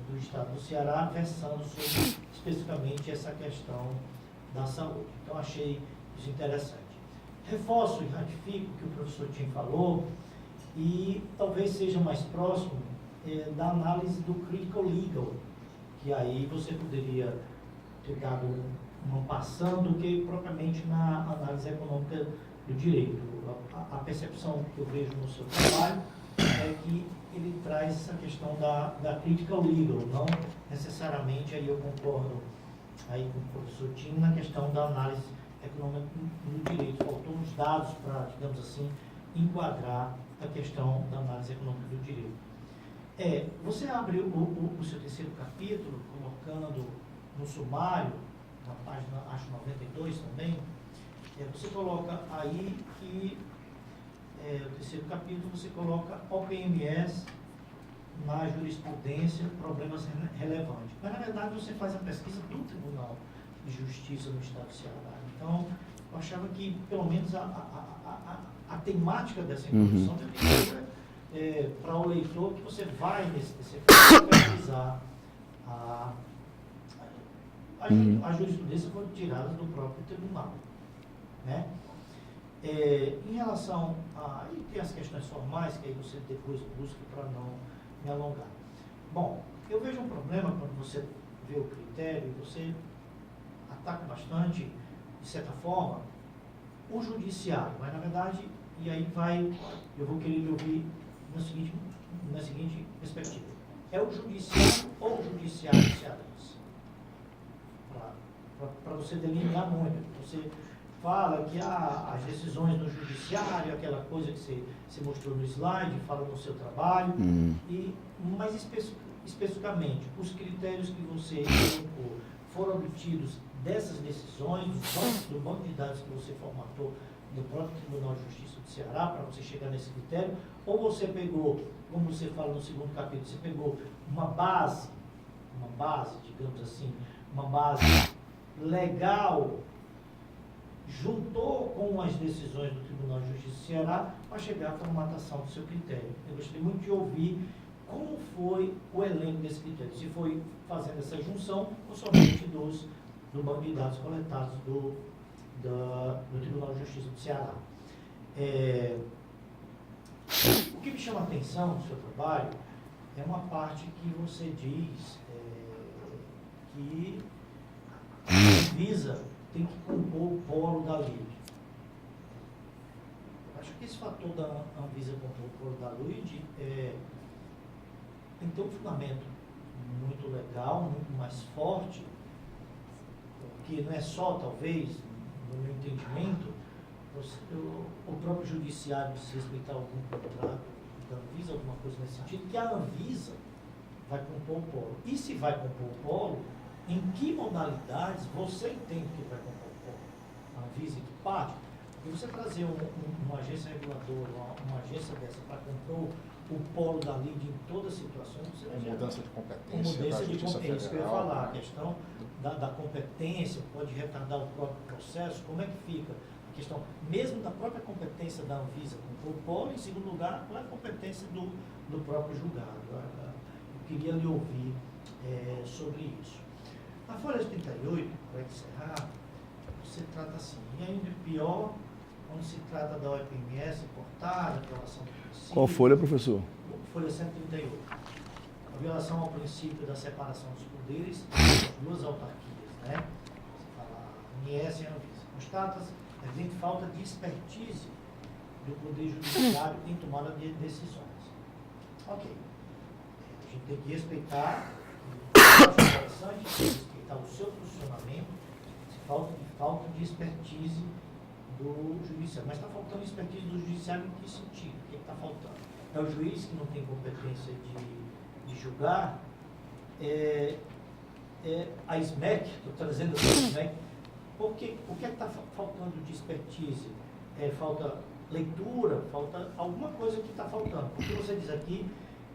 do Estado do Ceará, versando sobre especificamente essa questão da saúde. Então, achei isso interessante. Reforço e ratifico o que o professor Tim falou e talvez seja mais próximo da análise do critical legal, que aí você poderia ter dado uma passando do que propriamente na análise econômica do direito. A percepção que eu vejo no seu trabalho é que ele traz essa questão da critical legal, não necessariamente, aí eu concordo aí com o professor Tim, na questão da análise econômica do direito. Faltou uns dados para, digamos assim, enquadrar a questão da análise econômica do direito. Você abre o seu terceiro capítulo, colocando no sumário, na página, acho 92 também, você coloca aí que, o terceiro capítulo, você coloca OPMS na jurisprudência, problemas relevantes. Mas, na verdade, você faz a pesquisa do Tribunal de Justiça no Estado do Ceará. Então, eu achava que, pelo menos, a temática dessa introdução deveria ser para o leitor que você vai nesse capítulo pesquisar a jurisprudência foi tirada do próprio tribunal, né? Em relação a... E tem as questões formais, que aí você depois busca para não me alongar. Bom, eu vejo um problema quando você vê o critério, você ataca bastante, de certa forma, o judiciário, mas na verdade, e aí eu vou querer lhe ouvir na seguinte perspectiva. É o judiciário ou o judiciário cearense? Para você delinear muito. Você fala que as decisões do judiciário, aquela coisa que você mostrou no slide, fala no seu trabalho, mas especificamente, os critérios que você colocou foram obtidos dessas decisões, do banco de dados que você formatou do próprio Tribunal de Justiça do Ceará, para você chegar nesse critério, ou você pegou, como você fala no segundo capítulo, você pegou uma base, digamos assim, uma base legal, juntou com as decisões do Tribunal de Justiça do Ceará para chegar à formatação do seu critério. Eu gostaria muito de ouvir como foi o elenco desse critério, se foi fazendo essa junção ou somente do banco de dados coletados do Tribunal de Justiça do Ceará. O que me chama a atenção no seu trabalho é uma parte que você diz que a Anvisa tem que compor o polo da LID. Acho que esse fator da Anvisa compor o polo da LID tem um fundamento muito legal, muito mais forte, porque não é só, talvez, no meu entendimento, o próprio judiciário se respeitar algum contrato da Anvisa, alguma coisa nesse sentido, que a Anvisa vai compor o polo. E se vai compor o polo, em que modalidades você entende que vai compor o polo? A Anvisa em que parte? Porque você trazer uma agência reguladora, uma agência dessa para compor o polo da LID em todas as situações, você vai gerar mudança de competência. Mudança de competência, isso que eu ia falar, a questão da competência, pode retardar o próprio processo, como é que fica a questão, mesmo da própria competência da Anvisa com o polo, em segundo lugar, qual é a competência do próprio julgado. Eu queria lhe ouvir sobre isso. Na folha 38, para encerrar, você trata assim, e ainda pior, quando se trata da OPMS importada, violação do princípio... Qual folha, professor? Folha 138. A violação ao princípio da separação dos poderes das duas autarquias, né? Você fala ANS e Anvisa. Constata-se evidente falta de expertise do Poder Judiciário em tomada de decisões. Ok. A gente tem que respeitar, é interessante respeitar o seu funcionamento, falta de expertise do judiciário. Mas está faltando expertise do judiciário em que sentido? O que está faltando? É o juiz que não tem competência de julgar, a SMEC, estou trazendo a SMEC, o que está faltando de expertise? Falta leitura, falta alguma coisa que está faltando. Porque você diz aqui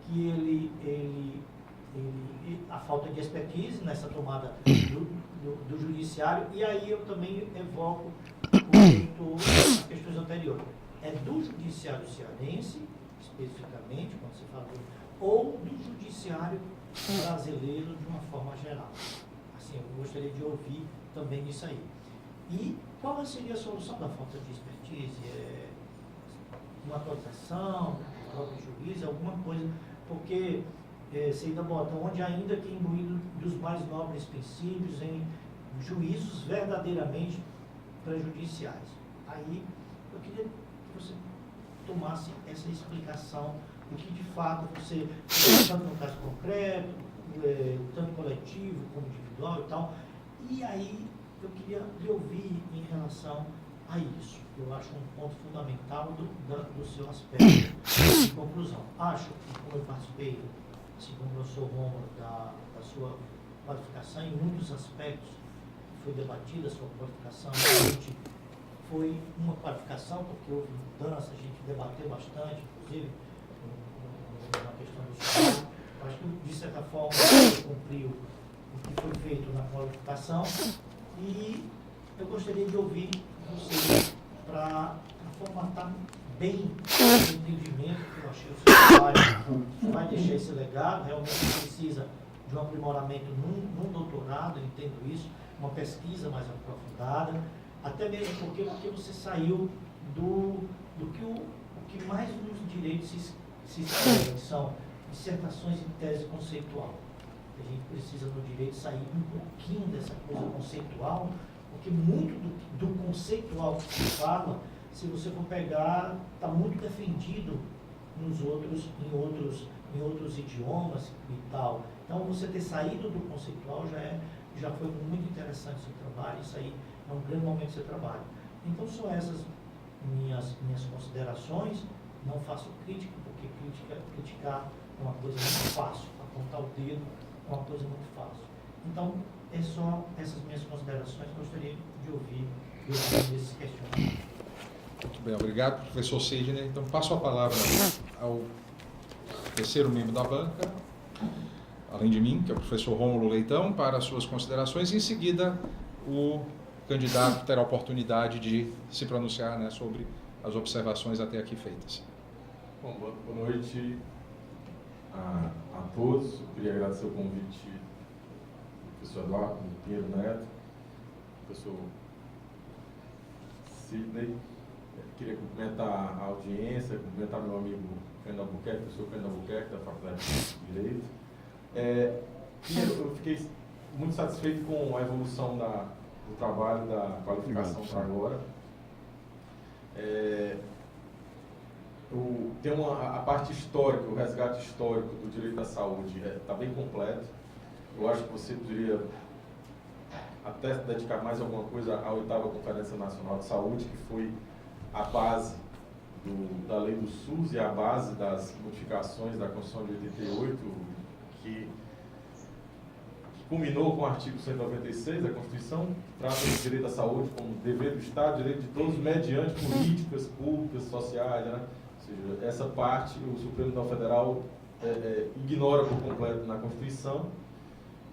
que a falta de expertise nessa tomada do judiciário, e aí eu também evoco as questões anteriores. É do judiciário cearense, especificamente, quando você fala, ou do judiciário brasileiro de uma forma geral. Assim, eu gostaria de ouvir também isso aí. E qual seria a solução da falta de expertise? Uma atualização do próprio juiz, alguma coisa, porque você ainda bota onde ainda que imbuído dos mais nobres princípios em juízos verdadeiramente prejudiciais. Aí eu queria que você tomasse essa explicação do que de fato você, tanto no caso concreto, tanto coletivo como individual e tal, e aí eu queria lhe ouvir em relação a isso. Eu acho um ponto fundamental do seu aspecto de conclusão. Acho que, como eu participei, assim como o professor Rômulo, da sua qualificação, em muitos aspectos que foi debatida a sua qualificação, realmente foi uma qualificação, porque houve mudança, a gente debateu bastante, inclusive, na questão do salário. Acho que, de certa forma, você cumpriu o que foi feito na qualificação, e eu gostaria de ouvir você para formatar bem o entendimento que eu achei o seu trabalho vai deixar esse legado. Realmente precisa de um aprimoramento num doutorado, eu entendo isso, uma pesquisa mais aprofundada, até mesmo porque você saiu do que mais nos direitos se escreve, que são dissertações em tese conceitual. A gente precisa no direito sair um pouquinho dessa coisa conceitual, porque muito do conceitual que se fala, se você for pegar, está muito defendido em outros idiomas e tal. Então, você ter saído do conceitual já foi muito interessante o seu trabalho, isso aí é um grande momento do seu trabalho. Então, são essas minhas considerações. Não faço crítica, porque criticar é uma coisa muito fácil, apontar o dedo é uma coisa muito fácil. Então, é só essas minhas considerações que eu gostaria de ouvir desses questionamentos. Muito bem, obrigado, professor Sidney. Então, passo a palavra ao terceiro membro da banca, além de mim, que é o professor Rômulo Leitão, para as suas considerações, e em seguida o candidato terá a oportunidade de se pronunciar, né, sobre as observações até aqui feitas. Bom, boa noite a todos. Eu queria agradecer o convite do professor Eduardo Pinheiro Neto, professor Sidney. Queria cumprimentar a audiência, cumprimentar meu amigo Fernando Albuquerque, professor Fernando Albuquerque, da Faculdade de Direito. Eu fiquei muito satisfeito com a evolução do trabalho, da qualificação para agora. Tem a parte histórica, o resgate histórico do direito à saúde está bem completo. Eu acho que você poderia até dedicar mais alguma coisa à 8ª Conferência Nacional de Saúde, que foi a base da lei do SUS e a base das modificações da Constituição de 88, que culminou com o artigo 196 da Constituição, trata do direito à saúde como dever do Estado, direito de todos, mediante políticas públicas, sociais, né? Ou seja, essa parte o Supremo Tribunal Federal ignora por completo na Constituição.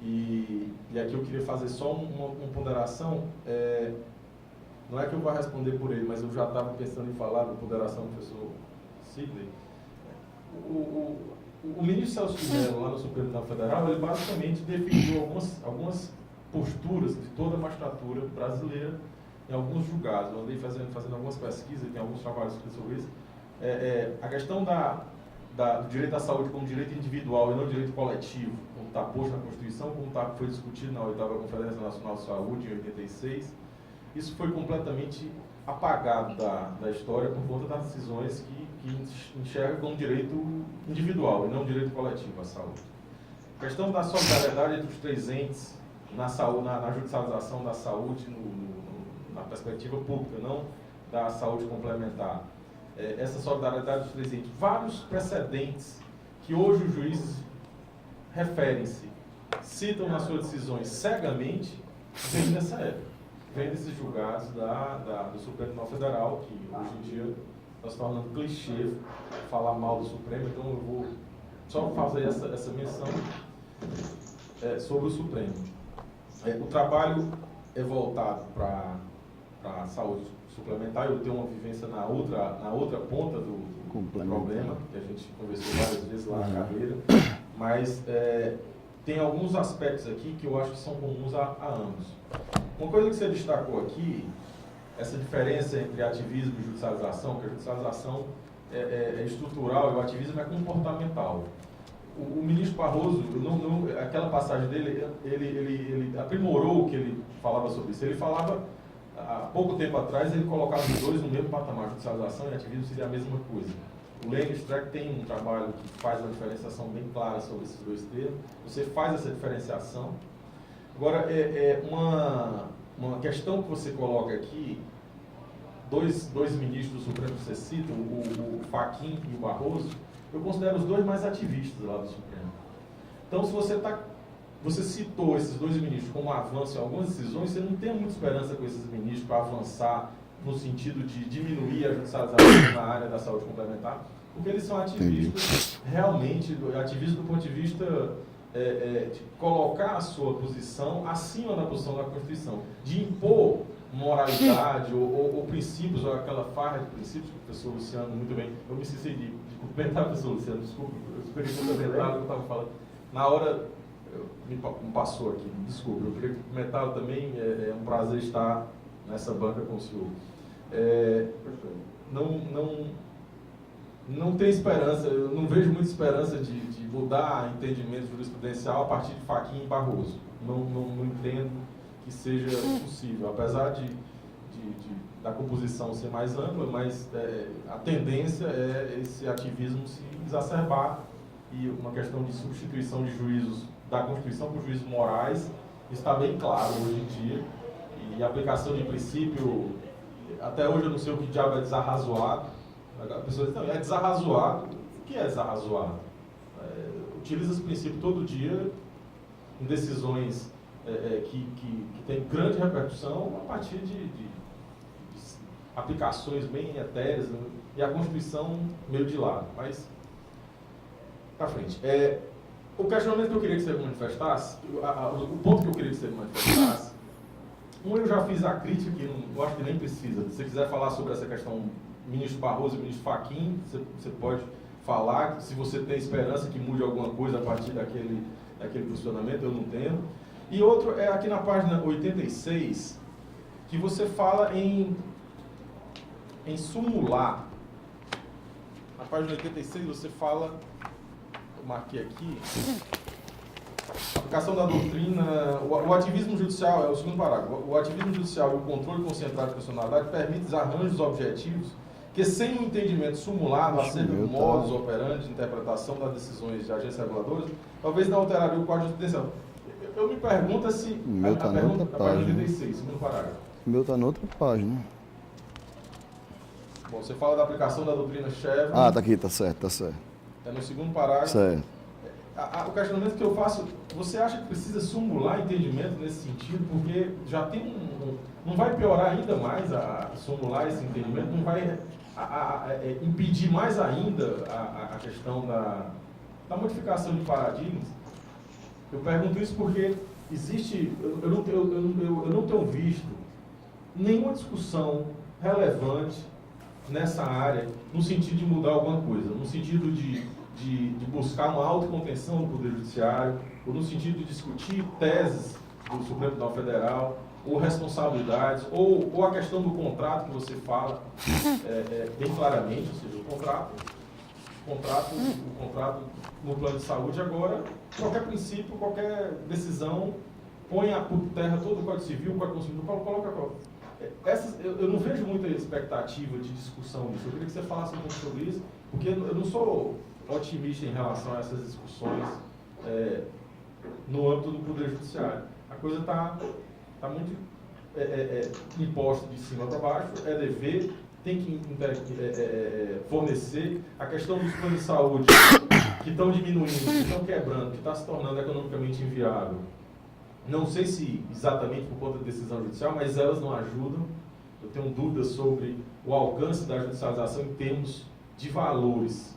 E aqui eu queria fazer só uma ponderação. Não é que eu vá responder por ele, mas eu já estava pensando em falar da ponderação do professor Sidney. O ministro Celso de Mello, lá no Supremo Tribunal Federal, ele basicamente definiu algumas posturas de toda a magistratura brasileira em alguns julgados. Eu andei fazendo algumas pesquisas, tem alguns trabalhos sobre isso. A questão do direito à saúde como direito individual e não direito coletivo, como está posto na Constituição, como foi discutido na 8ª Conferência Nacional de Saúde, em 86, isso foi completamente apagado da história por conta das decisões que enxerga como direito individual e não direito coletivo à saúde. A questão da solidariedade entre os três entes na judicialização da saúde na perspectiva pública, não da saúde complementar. Essa solidariedade dos três entes, vários precedentes que hoje os juízes referem-se, citam nas suas decisões cegamente, vem dessa época, vem desses julgados do Supremo Tribunal Federal, que hoje em dia está se tornando clichê falar mal do Supremo, então eu vou só fazer essa menção sobre o Supremo. O trabalho é voltado para a saúde suplementar. Eu tenho uma vivência na outra ponta do problema, que a gente conversou várias vezes lá na cadeira, mas tem alguns aspectos aqui que eu acho que são comuns a ambos. Uma coisa que você destacou aqui, essa diferença entre ativismo e judicialização, que a judicialização é estrutural e o ativismo é comportamental. O ministro Barroso, aquela passagem dele, ele aprimorou o que ele falava sobre isso. Ele falava, há pouco tempo atrás, ele colocava os dois no mesmo patamar. Judicialização e ativismo seria a mesma coisa. O Lênin Streck tem um trabalho que faz uma diferenciação bem clara sobre esses dois termos. Você faz essa diferenciação. Agora, uma questão que você coloca aqui, dois ministros do Supremo que você cita, o Fachin e o Barroso, eu considero os dois mais ativistas lá do Supremo. Então, se você citou esses dois ministros como avanço em algumas decisões, você não tem muita esperança com esses ministros para avançar no sentido de diminuir a judicialização na área da saúde complementar, porque eles são ativistas realmente, ativistas do ponto de vista de colocar a sua posição acima da posição da Constituição, de impor moralidade ou princípios, ou aquela farra de princípios que o professor Luciano muito bem... Eu me esqueci de cumprimentar o professor Luciano, desculpa, eu esperei cumprimentá-lo que eu estava falando. Na hora, me passou aqui, desculpa, eu queria cumprimentá-lo também, é um prazer estar nessa banca com o senhor. Não tem esperança, eu não vejo muita esperança de mudar entendimento jurisprudencial a partir de Fachin e Barroso. Não entendo que seja possível, apesar da composição ser mais ampla, mas a tendência é esse ativismo se exacerbar e uma questão de substituição de juízos da Constituição por juízos morais está bem claro hoje em dia, e a aplicação de princípio, até hoje eu não sei o que diabo é desarrazoado. A pessoa diz, não, é desarrazoado. O que é desarrazoado? Utiliza esse princípio todo dia em decisões que têm grande repercussão a partir de aplicações bem etéreas, né? E a Constituição meio de lado. Mas, para frente. O questionamento que eu queria que você manifestasse, o ponto que eu queria que você manifestasse, eu já fiz a crítica, que eu acho que nem precisa. Se você quiser falar sobre essa questão, ministro Barroso e ministro Fachin, você pode falar, se você tem esperança que mude alguma coisa a partir daquele posicionamento, eu não tenho. E outro é aqui na página 86, que você fala em sumular. Na página 86 você fala, eu marquei aqui, aplicação da doutrina, o ativismo judicial, é o segundo parágrafo, o ativismo judicial e o controle concentrado de personalidade permitem arranjos objetivos que, sem um entendimento sumulado acerca do modus operandi de interpretação das decisões de agências reguladoras, talvez não alteraria o quadro judicial. Eu me pergunto se... O meu está na outra página. 86, segundo parágrafo. O meu está na outra página. Bom, você fala da aplicação da doutrina Chevron. Ah, tá aqui, tá certo. É no segundo parágrafo. Certo. O questionamento que eu faço, você acha que precisa sumular entendimento nesse sentido? Porque já tem não vai piorar ainda mais a sumular esse entendimento? Não vai impedir mais ainda a questão da modificação de paradigmas? Eu pergunto isso porque existe, eu não tenho visto nenhuma discussão relevante nessa área, no sentido de mudar alguma coisa, no sentido de buscar uma autocontenção do Poder Judiciário, ou no sentido de discutir teses do Supremo Tribunal Federal, ou responsabilidades, ou a questão do contrato que você fala bem claramente, ou seja, o contrato no plano de saúde. Agora, qualquer princípio, qualquer decisão põe por terra todo o Código Civil, o Código Civil, coloca eu não vejo muita expectativa de discussão disso. Eu queria que você falasse um pouco sobre isso, porque eu não sou otimista em relação a essas discussões no âmbito do Poder Judiciário. A coisa está muito imposta de cima para baixo, é dever, tem que fornecer. A questão dos planos de saúde que estão diminuindo, que estão quebrando, que está se tornando economicamente inviável. Não sei se exatamente por conta da decisão judicial, mas elas não ajudam. Eu tenho dúvidas sobre o alcance da judicialização em termos de valores.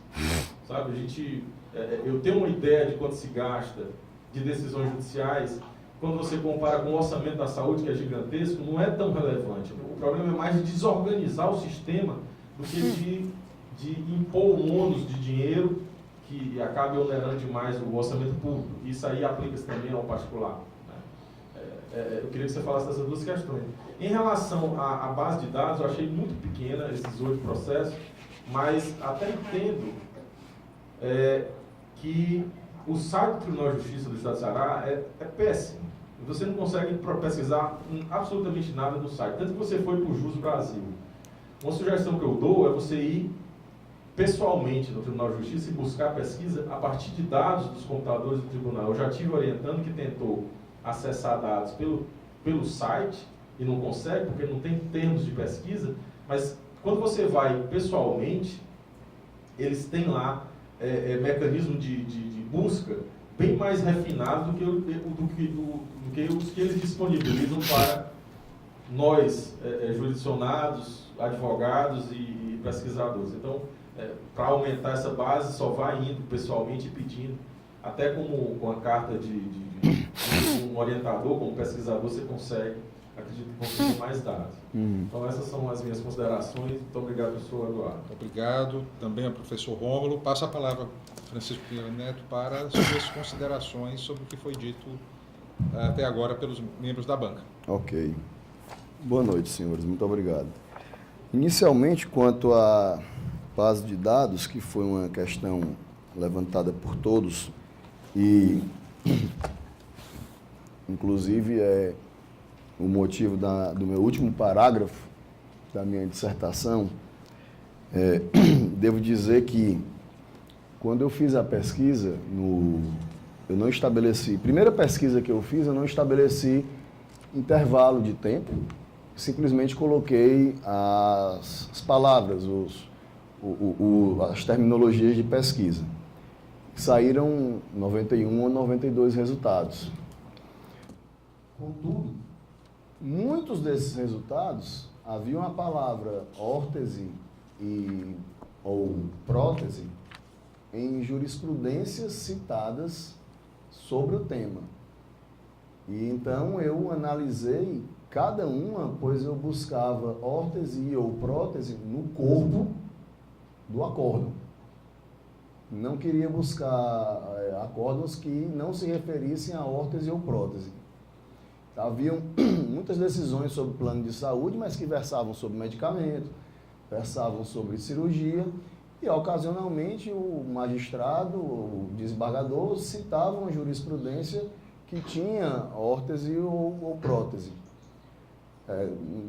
Sabe, eu tenho uma ideia de quanto se gasta de decisões judiciais. Quando você compara com o orçamento da saúde, que é gigantesco, não é tão relevante. O problema é mais de desorganizar o sistema do que de impor um ônus de dinheiro que acabe onerando demais o orçamento público. Isso aí aplica-se também ao particular. Eu queria que você falasse dessas duas questões. Em relação à base de dados, eu achei muito pequena esses 8 processos, mas até entendo que o site do Tribunal de Justiça do Estado do Ceará é péssimo. Você não consegue pesquisar absolutamente nada no site. Tanto que você foi para o Jus Brasil. Uma sugestão que eu dou é você ir pessoalmente no Tribunal de Justiça e buscar pesquisa a partir de dados dos computadores do tribunal. Eu já tive orientando que tentou acessar dados pelo site e não consegue, porque não tem termos de pesquisa, mas quando você vai pessoalmente, eles têm lá mecanismo de busca bem mais refinado do que os que eles disponibilizam para nós, jurisdicionados, advogados e pesquisadores. Então, para aumentar essa base, só vai indo pessoalmente e pedindo, até com a carta de um orientador, como pesquisador, você consegue, acredito que conseguir mais dados. Então essas são as minhas considerações. Muito obrigado, professor Eduardo. Obrigado também ao professor Rômulo. Passo a palavra, Francisco Pinheiro Neto, para as suas considerações sobre o que foi dito até agora pelos membros da banca. Ok. Boa noite, senhores. Muito obrigado. Inicialmente, quanto à base de dados, que foi uma questão levantada por todos e, inclusive, é o motivo do meu último parágrafo da minha dissertação, devo dizer que, quando eu fiz a pesquisa, eu não estabeleci... Primeira pesquisa que eu fiz, eu não estabeleci intervalo de tempo, simplesmente coloquei as palavras, as terminologias de pesquisa. Saíram 91 ou 92 resultados. Contudo, muitos desses resultados haviam a palavra órtese ou prótese em jurisprudências citadas sobre o tema. E então eu analisei cada uma, pois eu buscava órtese ou prótese no corpo do acórdão. Não queria buscar acórdãos que não se referissem a órtese ou prótese. Haviam muitas decisões sobre plano de saúde, mas que versavam sobre medicamento, versavam sobre cirurgia, e ocasionalmente o magistrado, o desembargador, citava uma jurisprudência que tinha órtese ou prótese.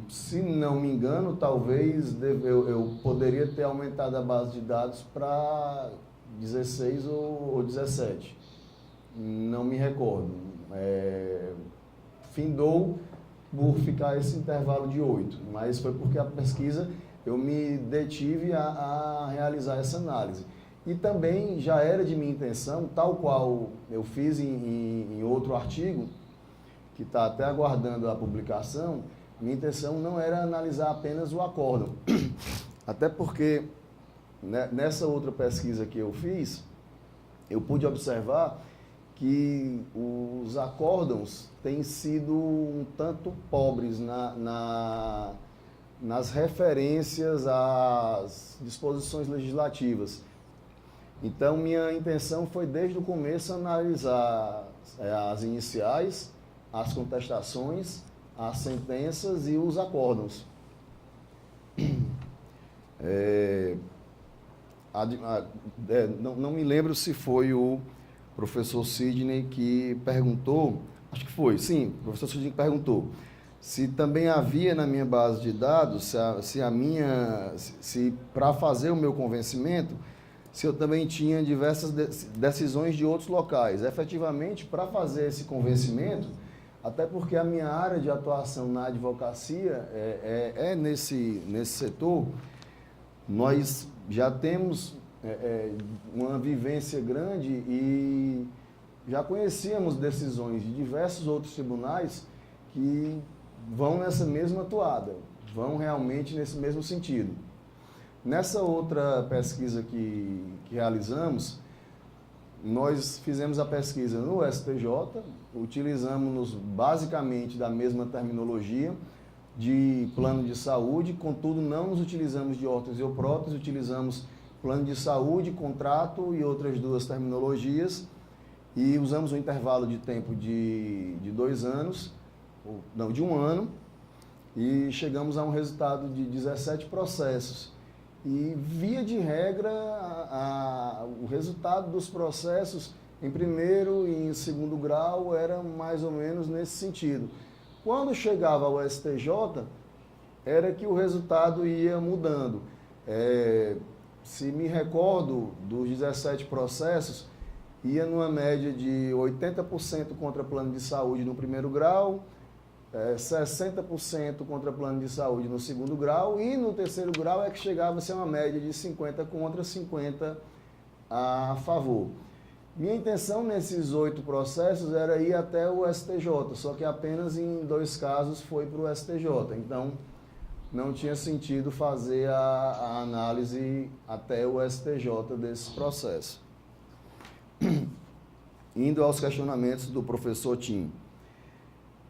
Se não me engano, talvez eu poderia ter aumentado a base de dados para 16 ou 17. Não me recordo. Findou por ficar esse intervalo de 8, mas foi porque a pesquisa eu me detive a realizar essa análise. E também já era de minha intenção, tal qual eu fiz em outro artigo, que está até aguardando a publicação, minha intenção não era analisar apenas o acórdão. Até porque, nessa outra pesquisa que eu fiz, eu pude observar que os acórdãos têm sido um tanto pobres nas referências às disposições legislativas. Então, minha intenção foi, desde o começo, analisar as iniciais, as contestações, as sentenças e os acórdãos. Não me lembro se foi o professor Sidney que perguntou, acho que foi, sim, o professor Sidney que perguntou se também havia na minha base de dados, se para fazer o meu convencimento, se eu também tinha diversas decisões de outros locais. Efetivamente, para fazer esse convencimento, até porque a minha área de atuação na advocacia é nesse setor, nós já temos uma vivência grande e já conhecíamos decisões de diversos outros tribunais que vão nessa mesma toada, vão realmente nesse mesmo sentido. Nessa outra pesquisa que realizamos, nós fizemos a pesquisa no STJ, utilizamos basicamente da mesma terminologia de plano de saúde, contudo não nos utilizamos de órtese ou prótese, utilizamos plano de saúde, contrato e outras duas terminologias, e usamos um intervalo de tempo de 2 anos, não, de 1 ano, e chegamos a um resultado de 17 processos. E, via de regra, o resultado dos processos, em primeiro e em segundo grau, era mais ou menos nesse sentido. Quando chegava ao STJ, era que o resultado ia mudando. Se me recordo, dos 17 processos, ia numa média de 80% contra plano de saúde no primeiro grau, 60% contra plano de saúde no segundo grau, e no terceiro grau é que chegava a ser uma média de 50 contra, 50 a favor. Minha intenção nesses 8 processos era ir até o STJ, só que apenas em 2 casos foi para o STJ, então não tinha sentido fazer a análise até o STJ desse processo. Indo aos questionamentos do professor Tim.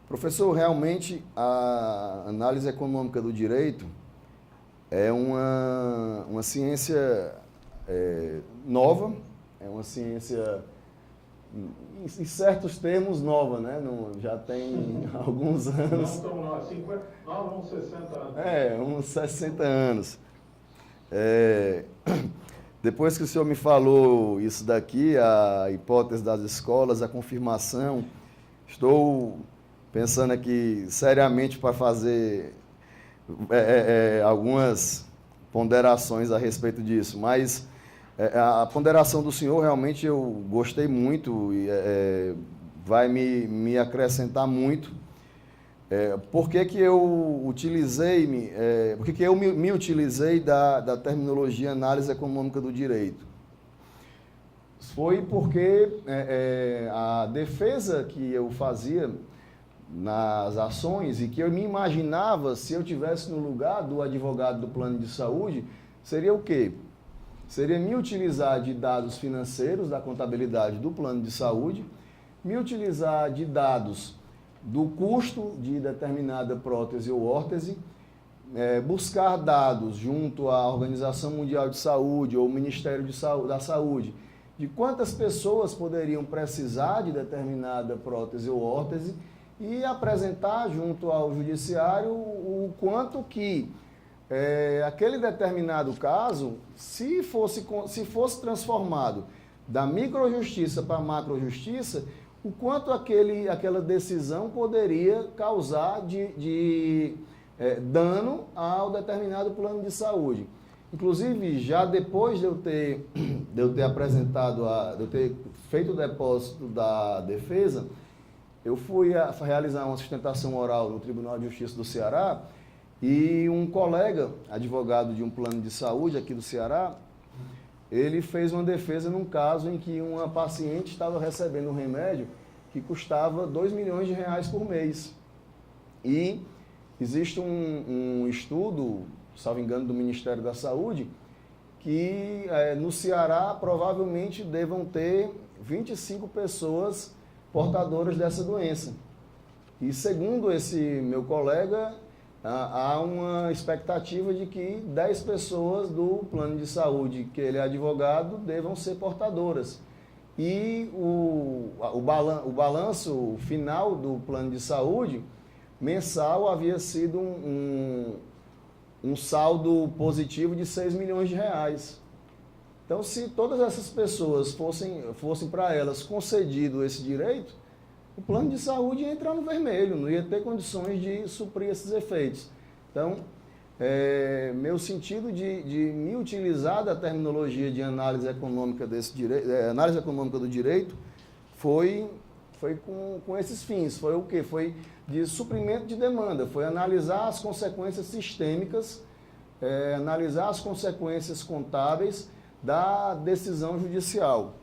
Professor, realmente a análise econômica do direito é uma ciência nova, é uma ciência, em certos termos, nova, né? Já tem alguns anos. Não, então, 50, uns 60 anos. Uns 60 anos. Depois que o senhor me falou isso daqui, a hipótese das escolas, a confirmação, estou pensando aqui seriamente para fazer algumas ponderações a respeito disso, mas a ponderação do senhor realmente eu gostei muito e vai me acrescentar muito. Por que que eu utilizei, por que que eu me utilizei da terminologia análise econômica do direito? Foi porque a defesa que eu fazia nas ações e que eu me imaginava, se eu tivesse no lugar do advogado do plano de saúde, seria o quê? Seria me utilizar de dados financeiros da contabilidade do plano de saúde, me utilizar de dados do custo de determinada prótese ou órtese, buscar dados junto à Organização Mundial de Saúde ou o Ministério da Saúde, de quantas pessoas poderiam precisar de determinada prótese ou órtese e apresentar junto ao judiciário o quanto que aquele determinado caso, se fosse transformado da microjustiça para a macrojustiça, o quanto aquela decisão poderia causar de dano ao determinado plano de saúde. Inclusive, já depois de eu ter de eu ter feito o depósito da defesa, eu fui realizar uma sustentação oral no Tribunal de Justiça do Ceará e um colega, advogado de um plano de saúde aqui do Ceará, ele fez uma defesa num caso em que uma paciente estava recebendo um remédio que custava R$2 milhões por mês. E existe um estudo, salvo engano, do Ministério da Saúde, que no Ceará provavelmente devam ter 25 pessoas portadoras dessa doença. E segundo esse meu colega, há uma expectativa de que 10 pessoas do plano de saúde, que ele é advogado, devam ser portadoras. E o balanço final do plano de saúde mensal havia sido um saldo positivo de R$6 milhões. Então, se todas essas pessoas fossem para elas concedido esse direito, o plano de saúde ia entrar no vermelho, não ia ter condições de suprir esses efeitos. Então, meu sentido de me utilizar da terminologia de análise econômica análise econômica do direito foi com esses fins. Foi o quê? Foi de suprimento de demanda, foi analisar as consequências sistêmicas, analisar as consequências contábeis da decisão judicial.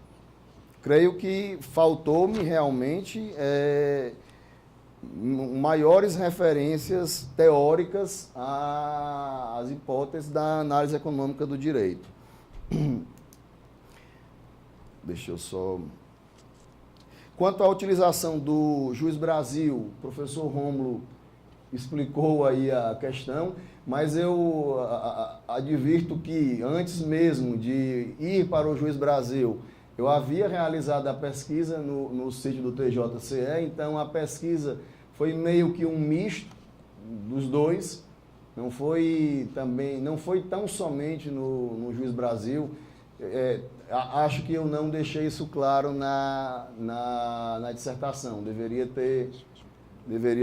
Creio que faltou-me realmente maiores referências teóricas às hipóteses da análise econômica do direito. Deixa eu só... Quanto à utilização do Juiz Brasil, o professor Rômulo explicou aí a questão, mas eu advirto que antes mesmo de ir para o Juiz Brasil, eu havia realizado a pesquisa no sítio do TJCE, então a pesquisa foi meio que um misto dos dois, não foi tão somente no Juiz Brasil. Acho que eu não deixei isso claro na dissertação, deveria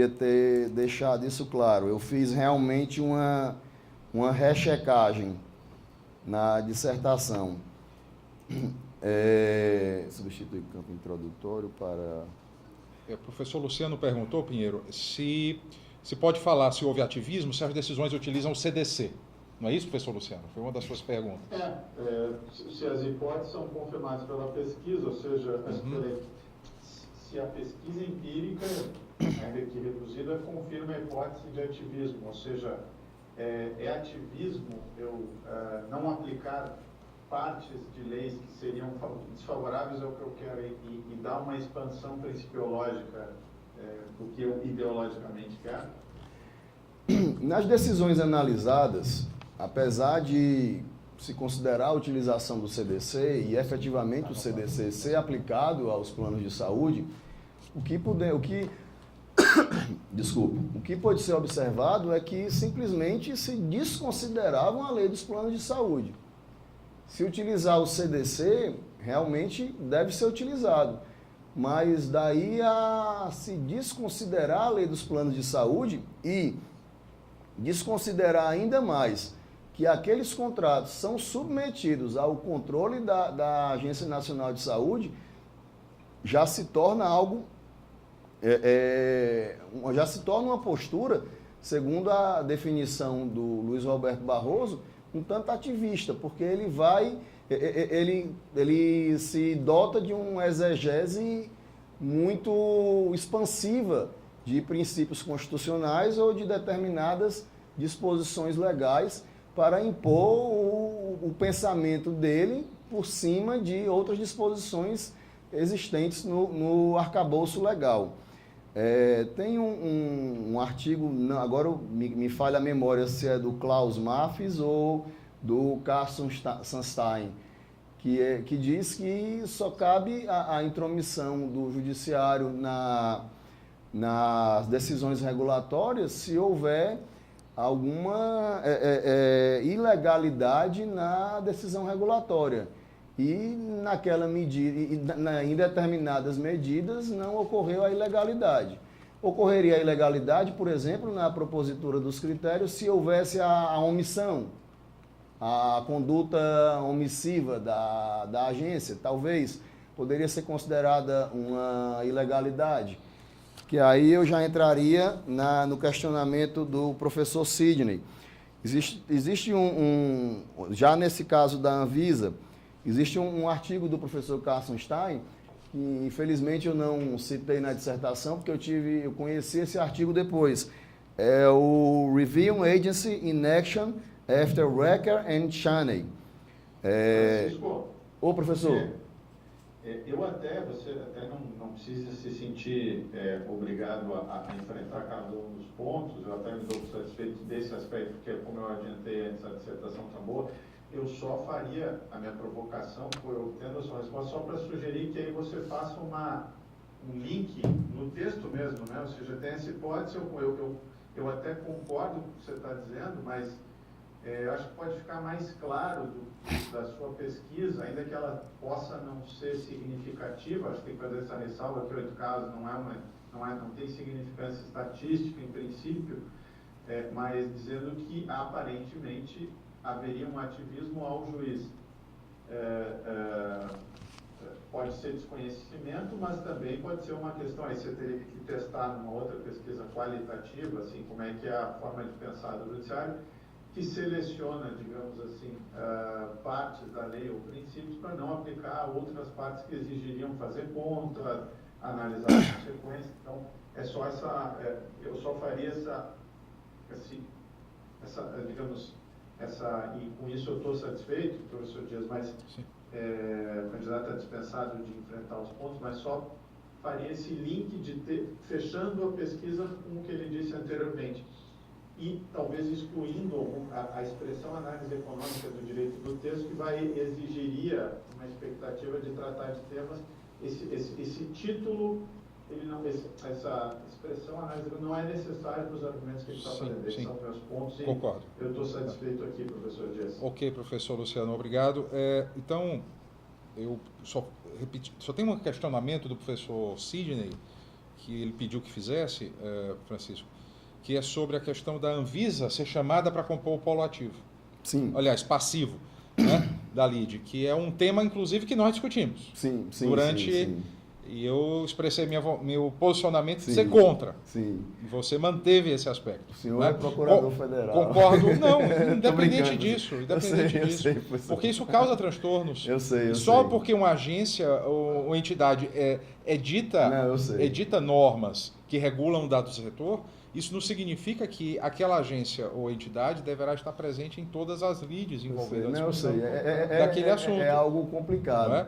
ter deixado isso claro. Eu fiz realmente uma rechecagem na dissertação. Substituir o campo introdutório para... O professor Luciano perguntou, Pinheiro, se pode falar se houve ativismo, se as decisões utilizam o CDC. Não é isso, professor Luciano? Foi uma das suas perguntas. Se as hipóteses são confirmadas pela pesquisa, ou seja, se a pesquisa empírica, ainda que reduzida, confirma a hipótese de ativismo, ou seja, é ativismo eu não aplicar partes de leis que seriam desfavoráveis ao que eu quero e dar uma expansão principiológica do que eu ideologicamente quero? Nas decisões analisadas, apesar de se considerar a utilização do CDC e efetivamente o CDC ser aplicado aos planos de saúde, o que pode ser observado é que simplesmente se desconsideravam a lei dos planos de saúde. Se utilizar o CDC, realmente deve ser utilizado. Mas daí a se desconsiderar a lei dos planos de saúde e desconsiderar ainda mais que aqueles contratos são submetidos ao controle da Agência Nacional de Saúde, já se torna algo, já se torna uma postura, segundo a definição do Luiz Roberto Barroso, um tanto ativista, porque ele se dota de uma exegese muito expansiva de princípios constitucionais ou de determinadas disposições legais para impor o pensamento dele por cima de outras disposições existentes no arcabouço legal. Tem um artigo, agora me falha a memória se é do Klaus Maffes ou do Carson Sunstein, que diz que só cabe a intromissão do judiciário nas decisões regulatórias se houver alguma ilegalidade na decisão regulatória. E naquela medida, em determinadas medidas, não ocorreu a ilegalidade. Ocorreria a ilegalidade, por exemplo, na propositura dos critérios, se houvesse a omissão, a conduta omissiva da agência, talvez poderia ser considerada uma ilegalidade. Que aí eu já entraria no questionamento do professor Sidney. Existe já nesse caso da Anvisa, existe um artigo do professor Carson Stein, que infelizmente eu não citei na dissertação, porque eu conheci esse artigo depois. É o Review Agency in Action After Recker and Chaney. Francisco, Ô, professor. Você até não precisa se sentir obrigado a enfrentar cada um dos pontos, eu até me dou satisfeito desse aspecto, porque como eu adiantei antes, a dissertação está boa. Eu só faria a minha provocação, eu tendo a sua resposta, só para sugerir que aí você faça um link no texto mesmo, né? Ou seja, tem essa hipótese, eu até concordo com o que você está dizendo, mas acho que pode ficar mais claro da sua pesquisa, ainda que ela possa não ser significativa, acho que tem que fazer essa ressalva que 8 casos não tem significância estatística em princípio, mas dizendo que aparentemente haveria um ativismo ao juiz. Pode ser desconhecimento, mas também pode ser uma questão, aí você teria que testar numa outra pesquisa qualitativa, assim, como é que é a forma de pensar do judiciário, que seleciona, digamos assim, partes da lei ou princípios para não aplicar a outras partes que exigiriam fazer conta, analisar as consequências. Então, é só eu só faria e com isso eu estou satisfeito, professor Dias, mas o candidato é dispensado de enfrentar os pontos, mas só faria esse link fechando a pesquisa com o que ele disse anteriormente. E talvez excluindo a expressão análise econômica do direito do texto, que exigiria uma expectativa de tratar de temas. Esse título, essa expressão análise não é necessária para os argumentos que a gente está fazendo. Esses são meus pontos e concordo. Eu estou satisfeito aqui, professor Dias. Ok, professor Luciano, obrigado. Então, eu só tem um questionamento do professor Sidney, que ele pediu que fizesse, Francisco, que é sobre a questão da Anvisa ser chamada para compor o polo ativo. Sim. Aliás, passivo, né, da LIDE, que é um tema, inclusive, que nós discutimos. Sim, durante... sim. E eu expressei meu posicionamento de Sim. ser contra. Sim. E você manteve esse aspecto. O senhor né? é procurador federal. Concordo. Não, independente brincando. disso. Eu sei, professor. Porque isso causa transtornos. Eu sei. Só porque uma agência ou entidade edita normas que regulam dados do setor, isso não significa que aquela agência ou entidade deverá estar presente em todas as lides envolvidas eu sei. daquele assunto. É algo complicado. Não é?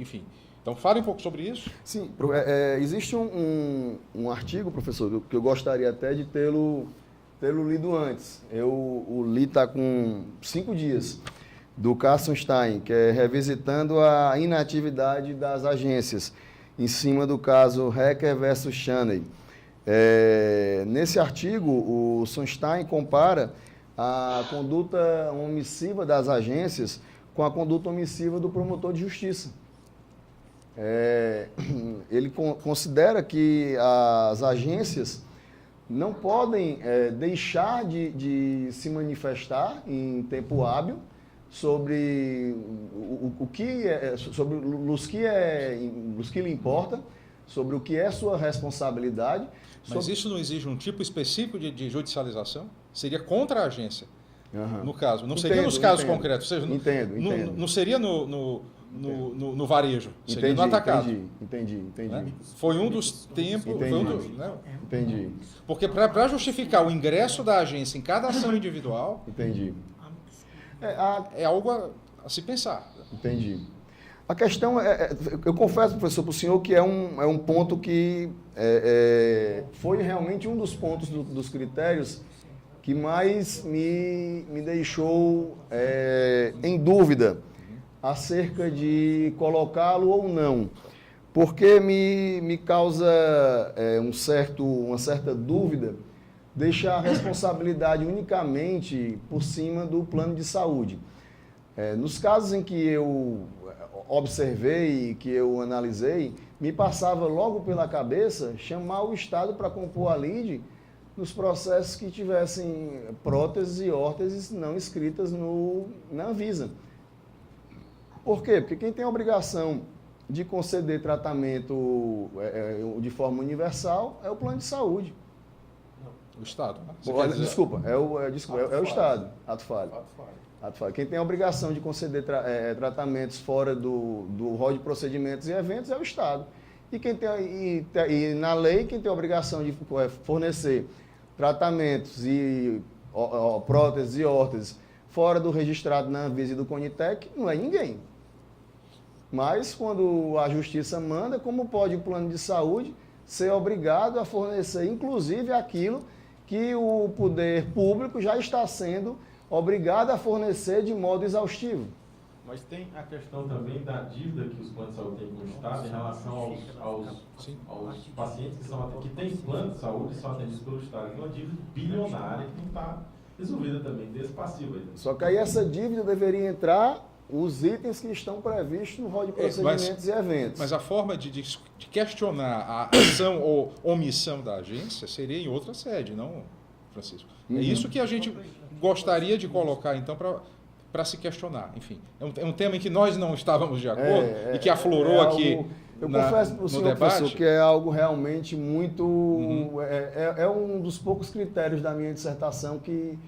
Enfim. Então, fale um pouco sobre isso. Sim, existe um artigo, professor, que eu gostaria até de tê-lo lido antes. O li está com 5 dias, do Kassenstein, que é revisitando a inatividade das agências, em cima do caso Hecker versus Chaney. Nesse artigo, o Sunstein compara a conduta omissiva das agências com a conduta omissiva do promotor de justiça. Ele considera que as agências não podem deixar de se manifestar em tempo hábil sobre sobre os que lhe importa, sobre o que é sua responsabilidade. Mas isso não exige um tipo específico de judicialização? Seria contra a agência? Uhum. No caso, não seria nos casos concretos, ou seja, entendo. Não seria no varejo, seria no atacado. Entendi. Né? Foi um dos tempos... Né? Entendi. Porque para justificar o ingresso da agência em cada ação individual, entendi. É algo a se pensar. Entendi. A questão eu confesso, professor, para o senhor que é um ponto que foi realmente um dos pontos dos critérios que mais me deixou em dúvida acerca de colocá-lo ou não, porque me causa uma certa dúvida deixar a responsabilidade unicamente por cima do plano de saúde. Nos casos em que eu observei, que eu analisei, me passava logo pela cabeça chamar o Estado para compor a LIDE nos processos que tivessem próteses e órteses não inscritas na Anvisa. Por quê? Porque quem tem a obrigação de conceder tratamento de forma universal é o plano de saúde. O Estado. Né? Desculpa, é o Estado, ato falho. Quem tem a obrigação de conceder tratamentos fora do rol de procedimentos e eventos é o Estado. E na lei, quem tem a obrigação de fornecer tratamentos e próteses e órteses fora do registrado na Anvisa e do Conitec não é ninguém. Mas quando a Justiça manda, como pode o plano de saúde ser obrigado a fornecer, inclusive, aquilo que o poder público já está sendo obrigado a fornecer de modo exaustivo? Mas tem a questão também da dívida que os planos de saúde têm com o Estado em relação aos pacientes que têm plano de saúde e são atendidos pelo Estado. Tem uma dívida bilionária que não está resolvida também, desse passivo aí. Só que aí essa dívida deveria entrar os itens que estão previstos no rol de procedimentos e eventos. Mas a forma de questionar a ação ou omissão da agência seria em outra sede, não, Francisco? É isso que a gente gostaria de colocar, então, para se questionar. Enfim, é um tema em que nós não estávamos de acordo e que aflorou aqui eu confesso para o senhor, professor, que é algo realmente muito... É um dos poucos critérios da minha dissertação que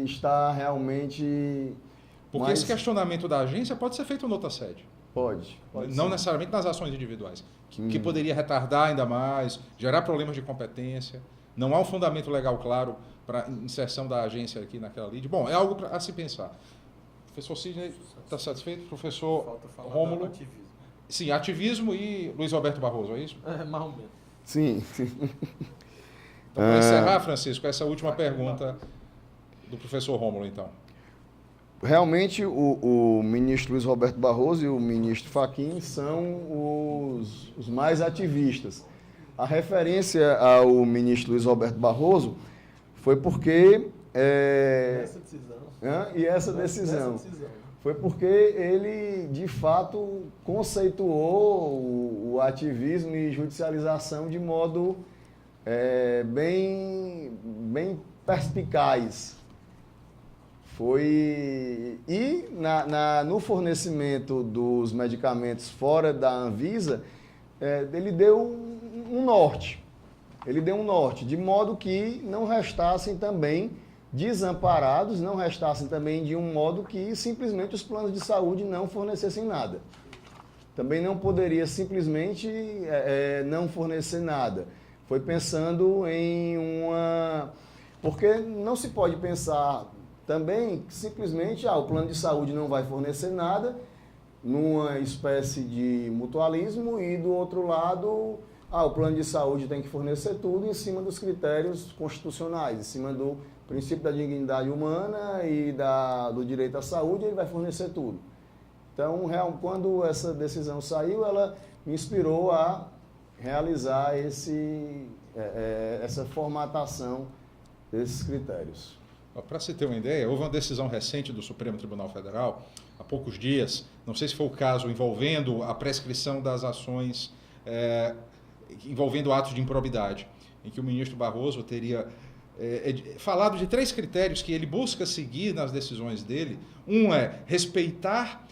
está realmente... Porque esse questionamento da agência pode ser feito em outra sede. Pode não ser. necessariamente nas ações individuais, que poderia retardar ainda mais, gerar problemas de competência. Não há um fundamento legal claro para a inserção da agência aqui naquela lide. Bom, é algo a se pensar. Professor Sidney, está satisfeito? Professor Falta falar Rômulo? do ativismo. Sim, ativismo e Luiz Roberto Barroso, é isso? Mais ou menos. Sim. Então, para encerrar, Francisco, essa última pergunta do professor Rômulo, então. Realmente, o ministro Luiz Roberto Barroso e o ministro Fachin são os mais ativistas. A referência ao ministro Luiz Roberto Barroso foi porque... Essa decisão. Foi porque ele, de fato, conceituou o ativismo e judicialização de modo bem perspicaz. E no fornecimento dos medicamentos fora da Anvisa, ele deu um norte. Ele deu um norte, de modo que não restassem também desamparados, não restassem também de um modo que simplesmente os planos de saúde não fornecessem nada. Também não poderia simplesmente não fornecer nada. Foi pensando em uma... Porque não se pode pensar também que simplesmente o plano de saúde não vai fornecer nada, numa espécie de mutualismo, e do outro lado, o plano de saúde tem que fornecer tudo em cima dos critérios constitucionais, em cima do princípio da dignidade humana e do direito à saúde, ele vai fornecer tudo. Então, quando essa decisão saiu, ela me inspirou a realizar essa formatação desses critérios. Para se ter uma ideia, houve uma decisão recente do Supremo Tribunal Federal, há poucos dias, não sei se foi o caso envolvendo a prescrição das ações envolvendo atos de improbidade, em que o ministro Barroso teria falado de 3 critérios que ele busca seguir nas decisões dele. Um é respeitar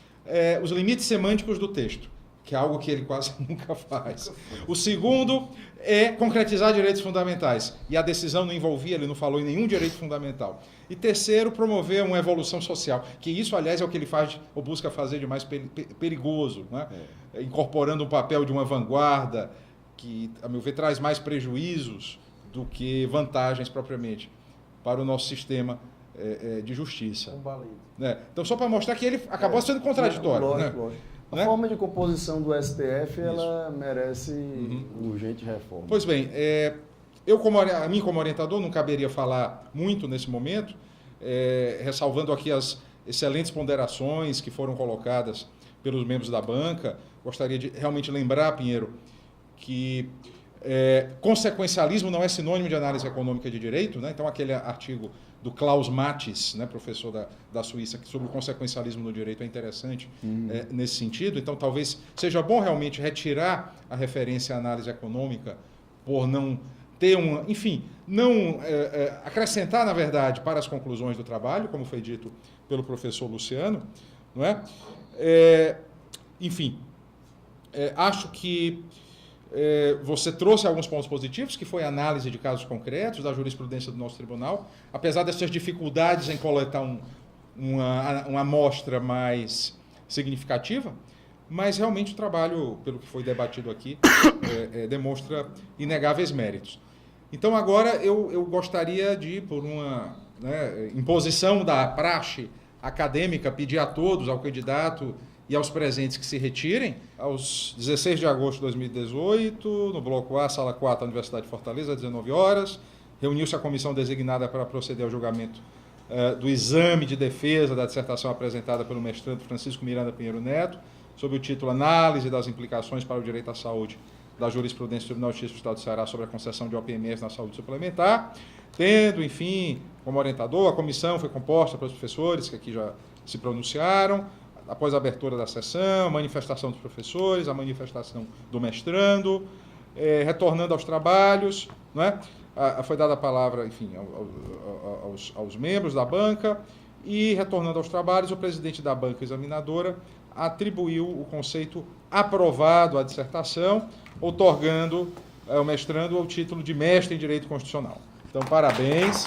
os limites semânticos do texto, que é algo que ele quase nunca faz. O segundo é concretizar direitos fundamentais, e a decisão não envolvia, ele não falou em nenhum direito fundamental. E terceiro, promover uma evolução social, que isso, aliás, é o que ele faz ou busca fazer de mais perigoso, né? Incorporando um papel de uma vanguarda que, a meu ver, traz mais prejuízos do que vantagens propriamente para o nosso sistema de justiça. Então, só para mostrar que ele acabou sendo contraditório. Lógico, lógico. A forma de composição do STF, ela merece urgente reforma. Pois bem, a mim como orientador não caberia falar muito nesse momento, ressalvando aqui as excelentes ponderações que foram colocadas pelos membros da banca. Gostaria de realmente lembrar, Pinheiro, que consequencialismo não é sinônimo de análise econômica de direito, né? Então, aquele artigo do Klaus Mathis, né, professor da Suíça, sobre o consequencialismo no direito é interessante nesse sentido. Então, talvez seja bom realmente retirar a referência à análise econômica por não ter acrescentar, na verdade, para as conclusões do trabalho, como foi dito pelo professor Luciano, não é? Acho que você trouxe alguns pontos positivos, que foi a análise de casos concretos da jurisprudência do nosso tribunal, apesar dessas dificuldades em coletar uma amostra mais significativa, mas realmente o trabalho, pelo que foi debatido aqui, demonstra inegáveis méritos. Então, agora eu gostaria de, por uma imposição da praxe acadêmica, pedir a todos, ao candidato e aos presentes, que se retirem. Aos 16 de agosto de 2018, no Bloco A, Sala 4, Universidade de Fortaleza, às 19 horas, reuniu-se a comissão designada para proceder ao julgamento do exame de defesa da dissertação apresentada pelo mestrando Francisco Miranda Pinheiro Neto, sob o título Análise das implicações para o direito à saúde da jurisprudência do Tribunal de Justiça do Estado do Ceará sobre a concessão de OPMS na saúde suplementar, tendo, enfim, como orientador, a comissão foi composta pelos professores que aqui já se pronunciaram, após a abertura da sessão, a manifestação dos professores, a manifestação do mestrando, retornando aos trabalhos, não é? Foi dada a palavra, enfim, aos membros da banca, e, retornando aos trabalhos, o presidente da banca examinadora atribuiu o conceito aprovado à dissertação, outorgando ao mestrando o título de mestre em Direito Constitucional. Então, parabéns.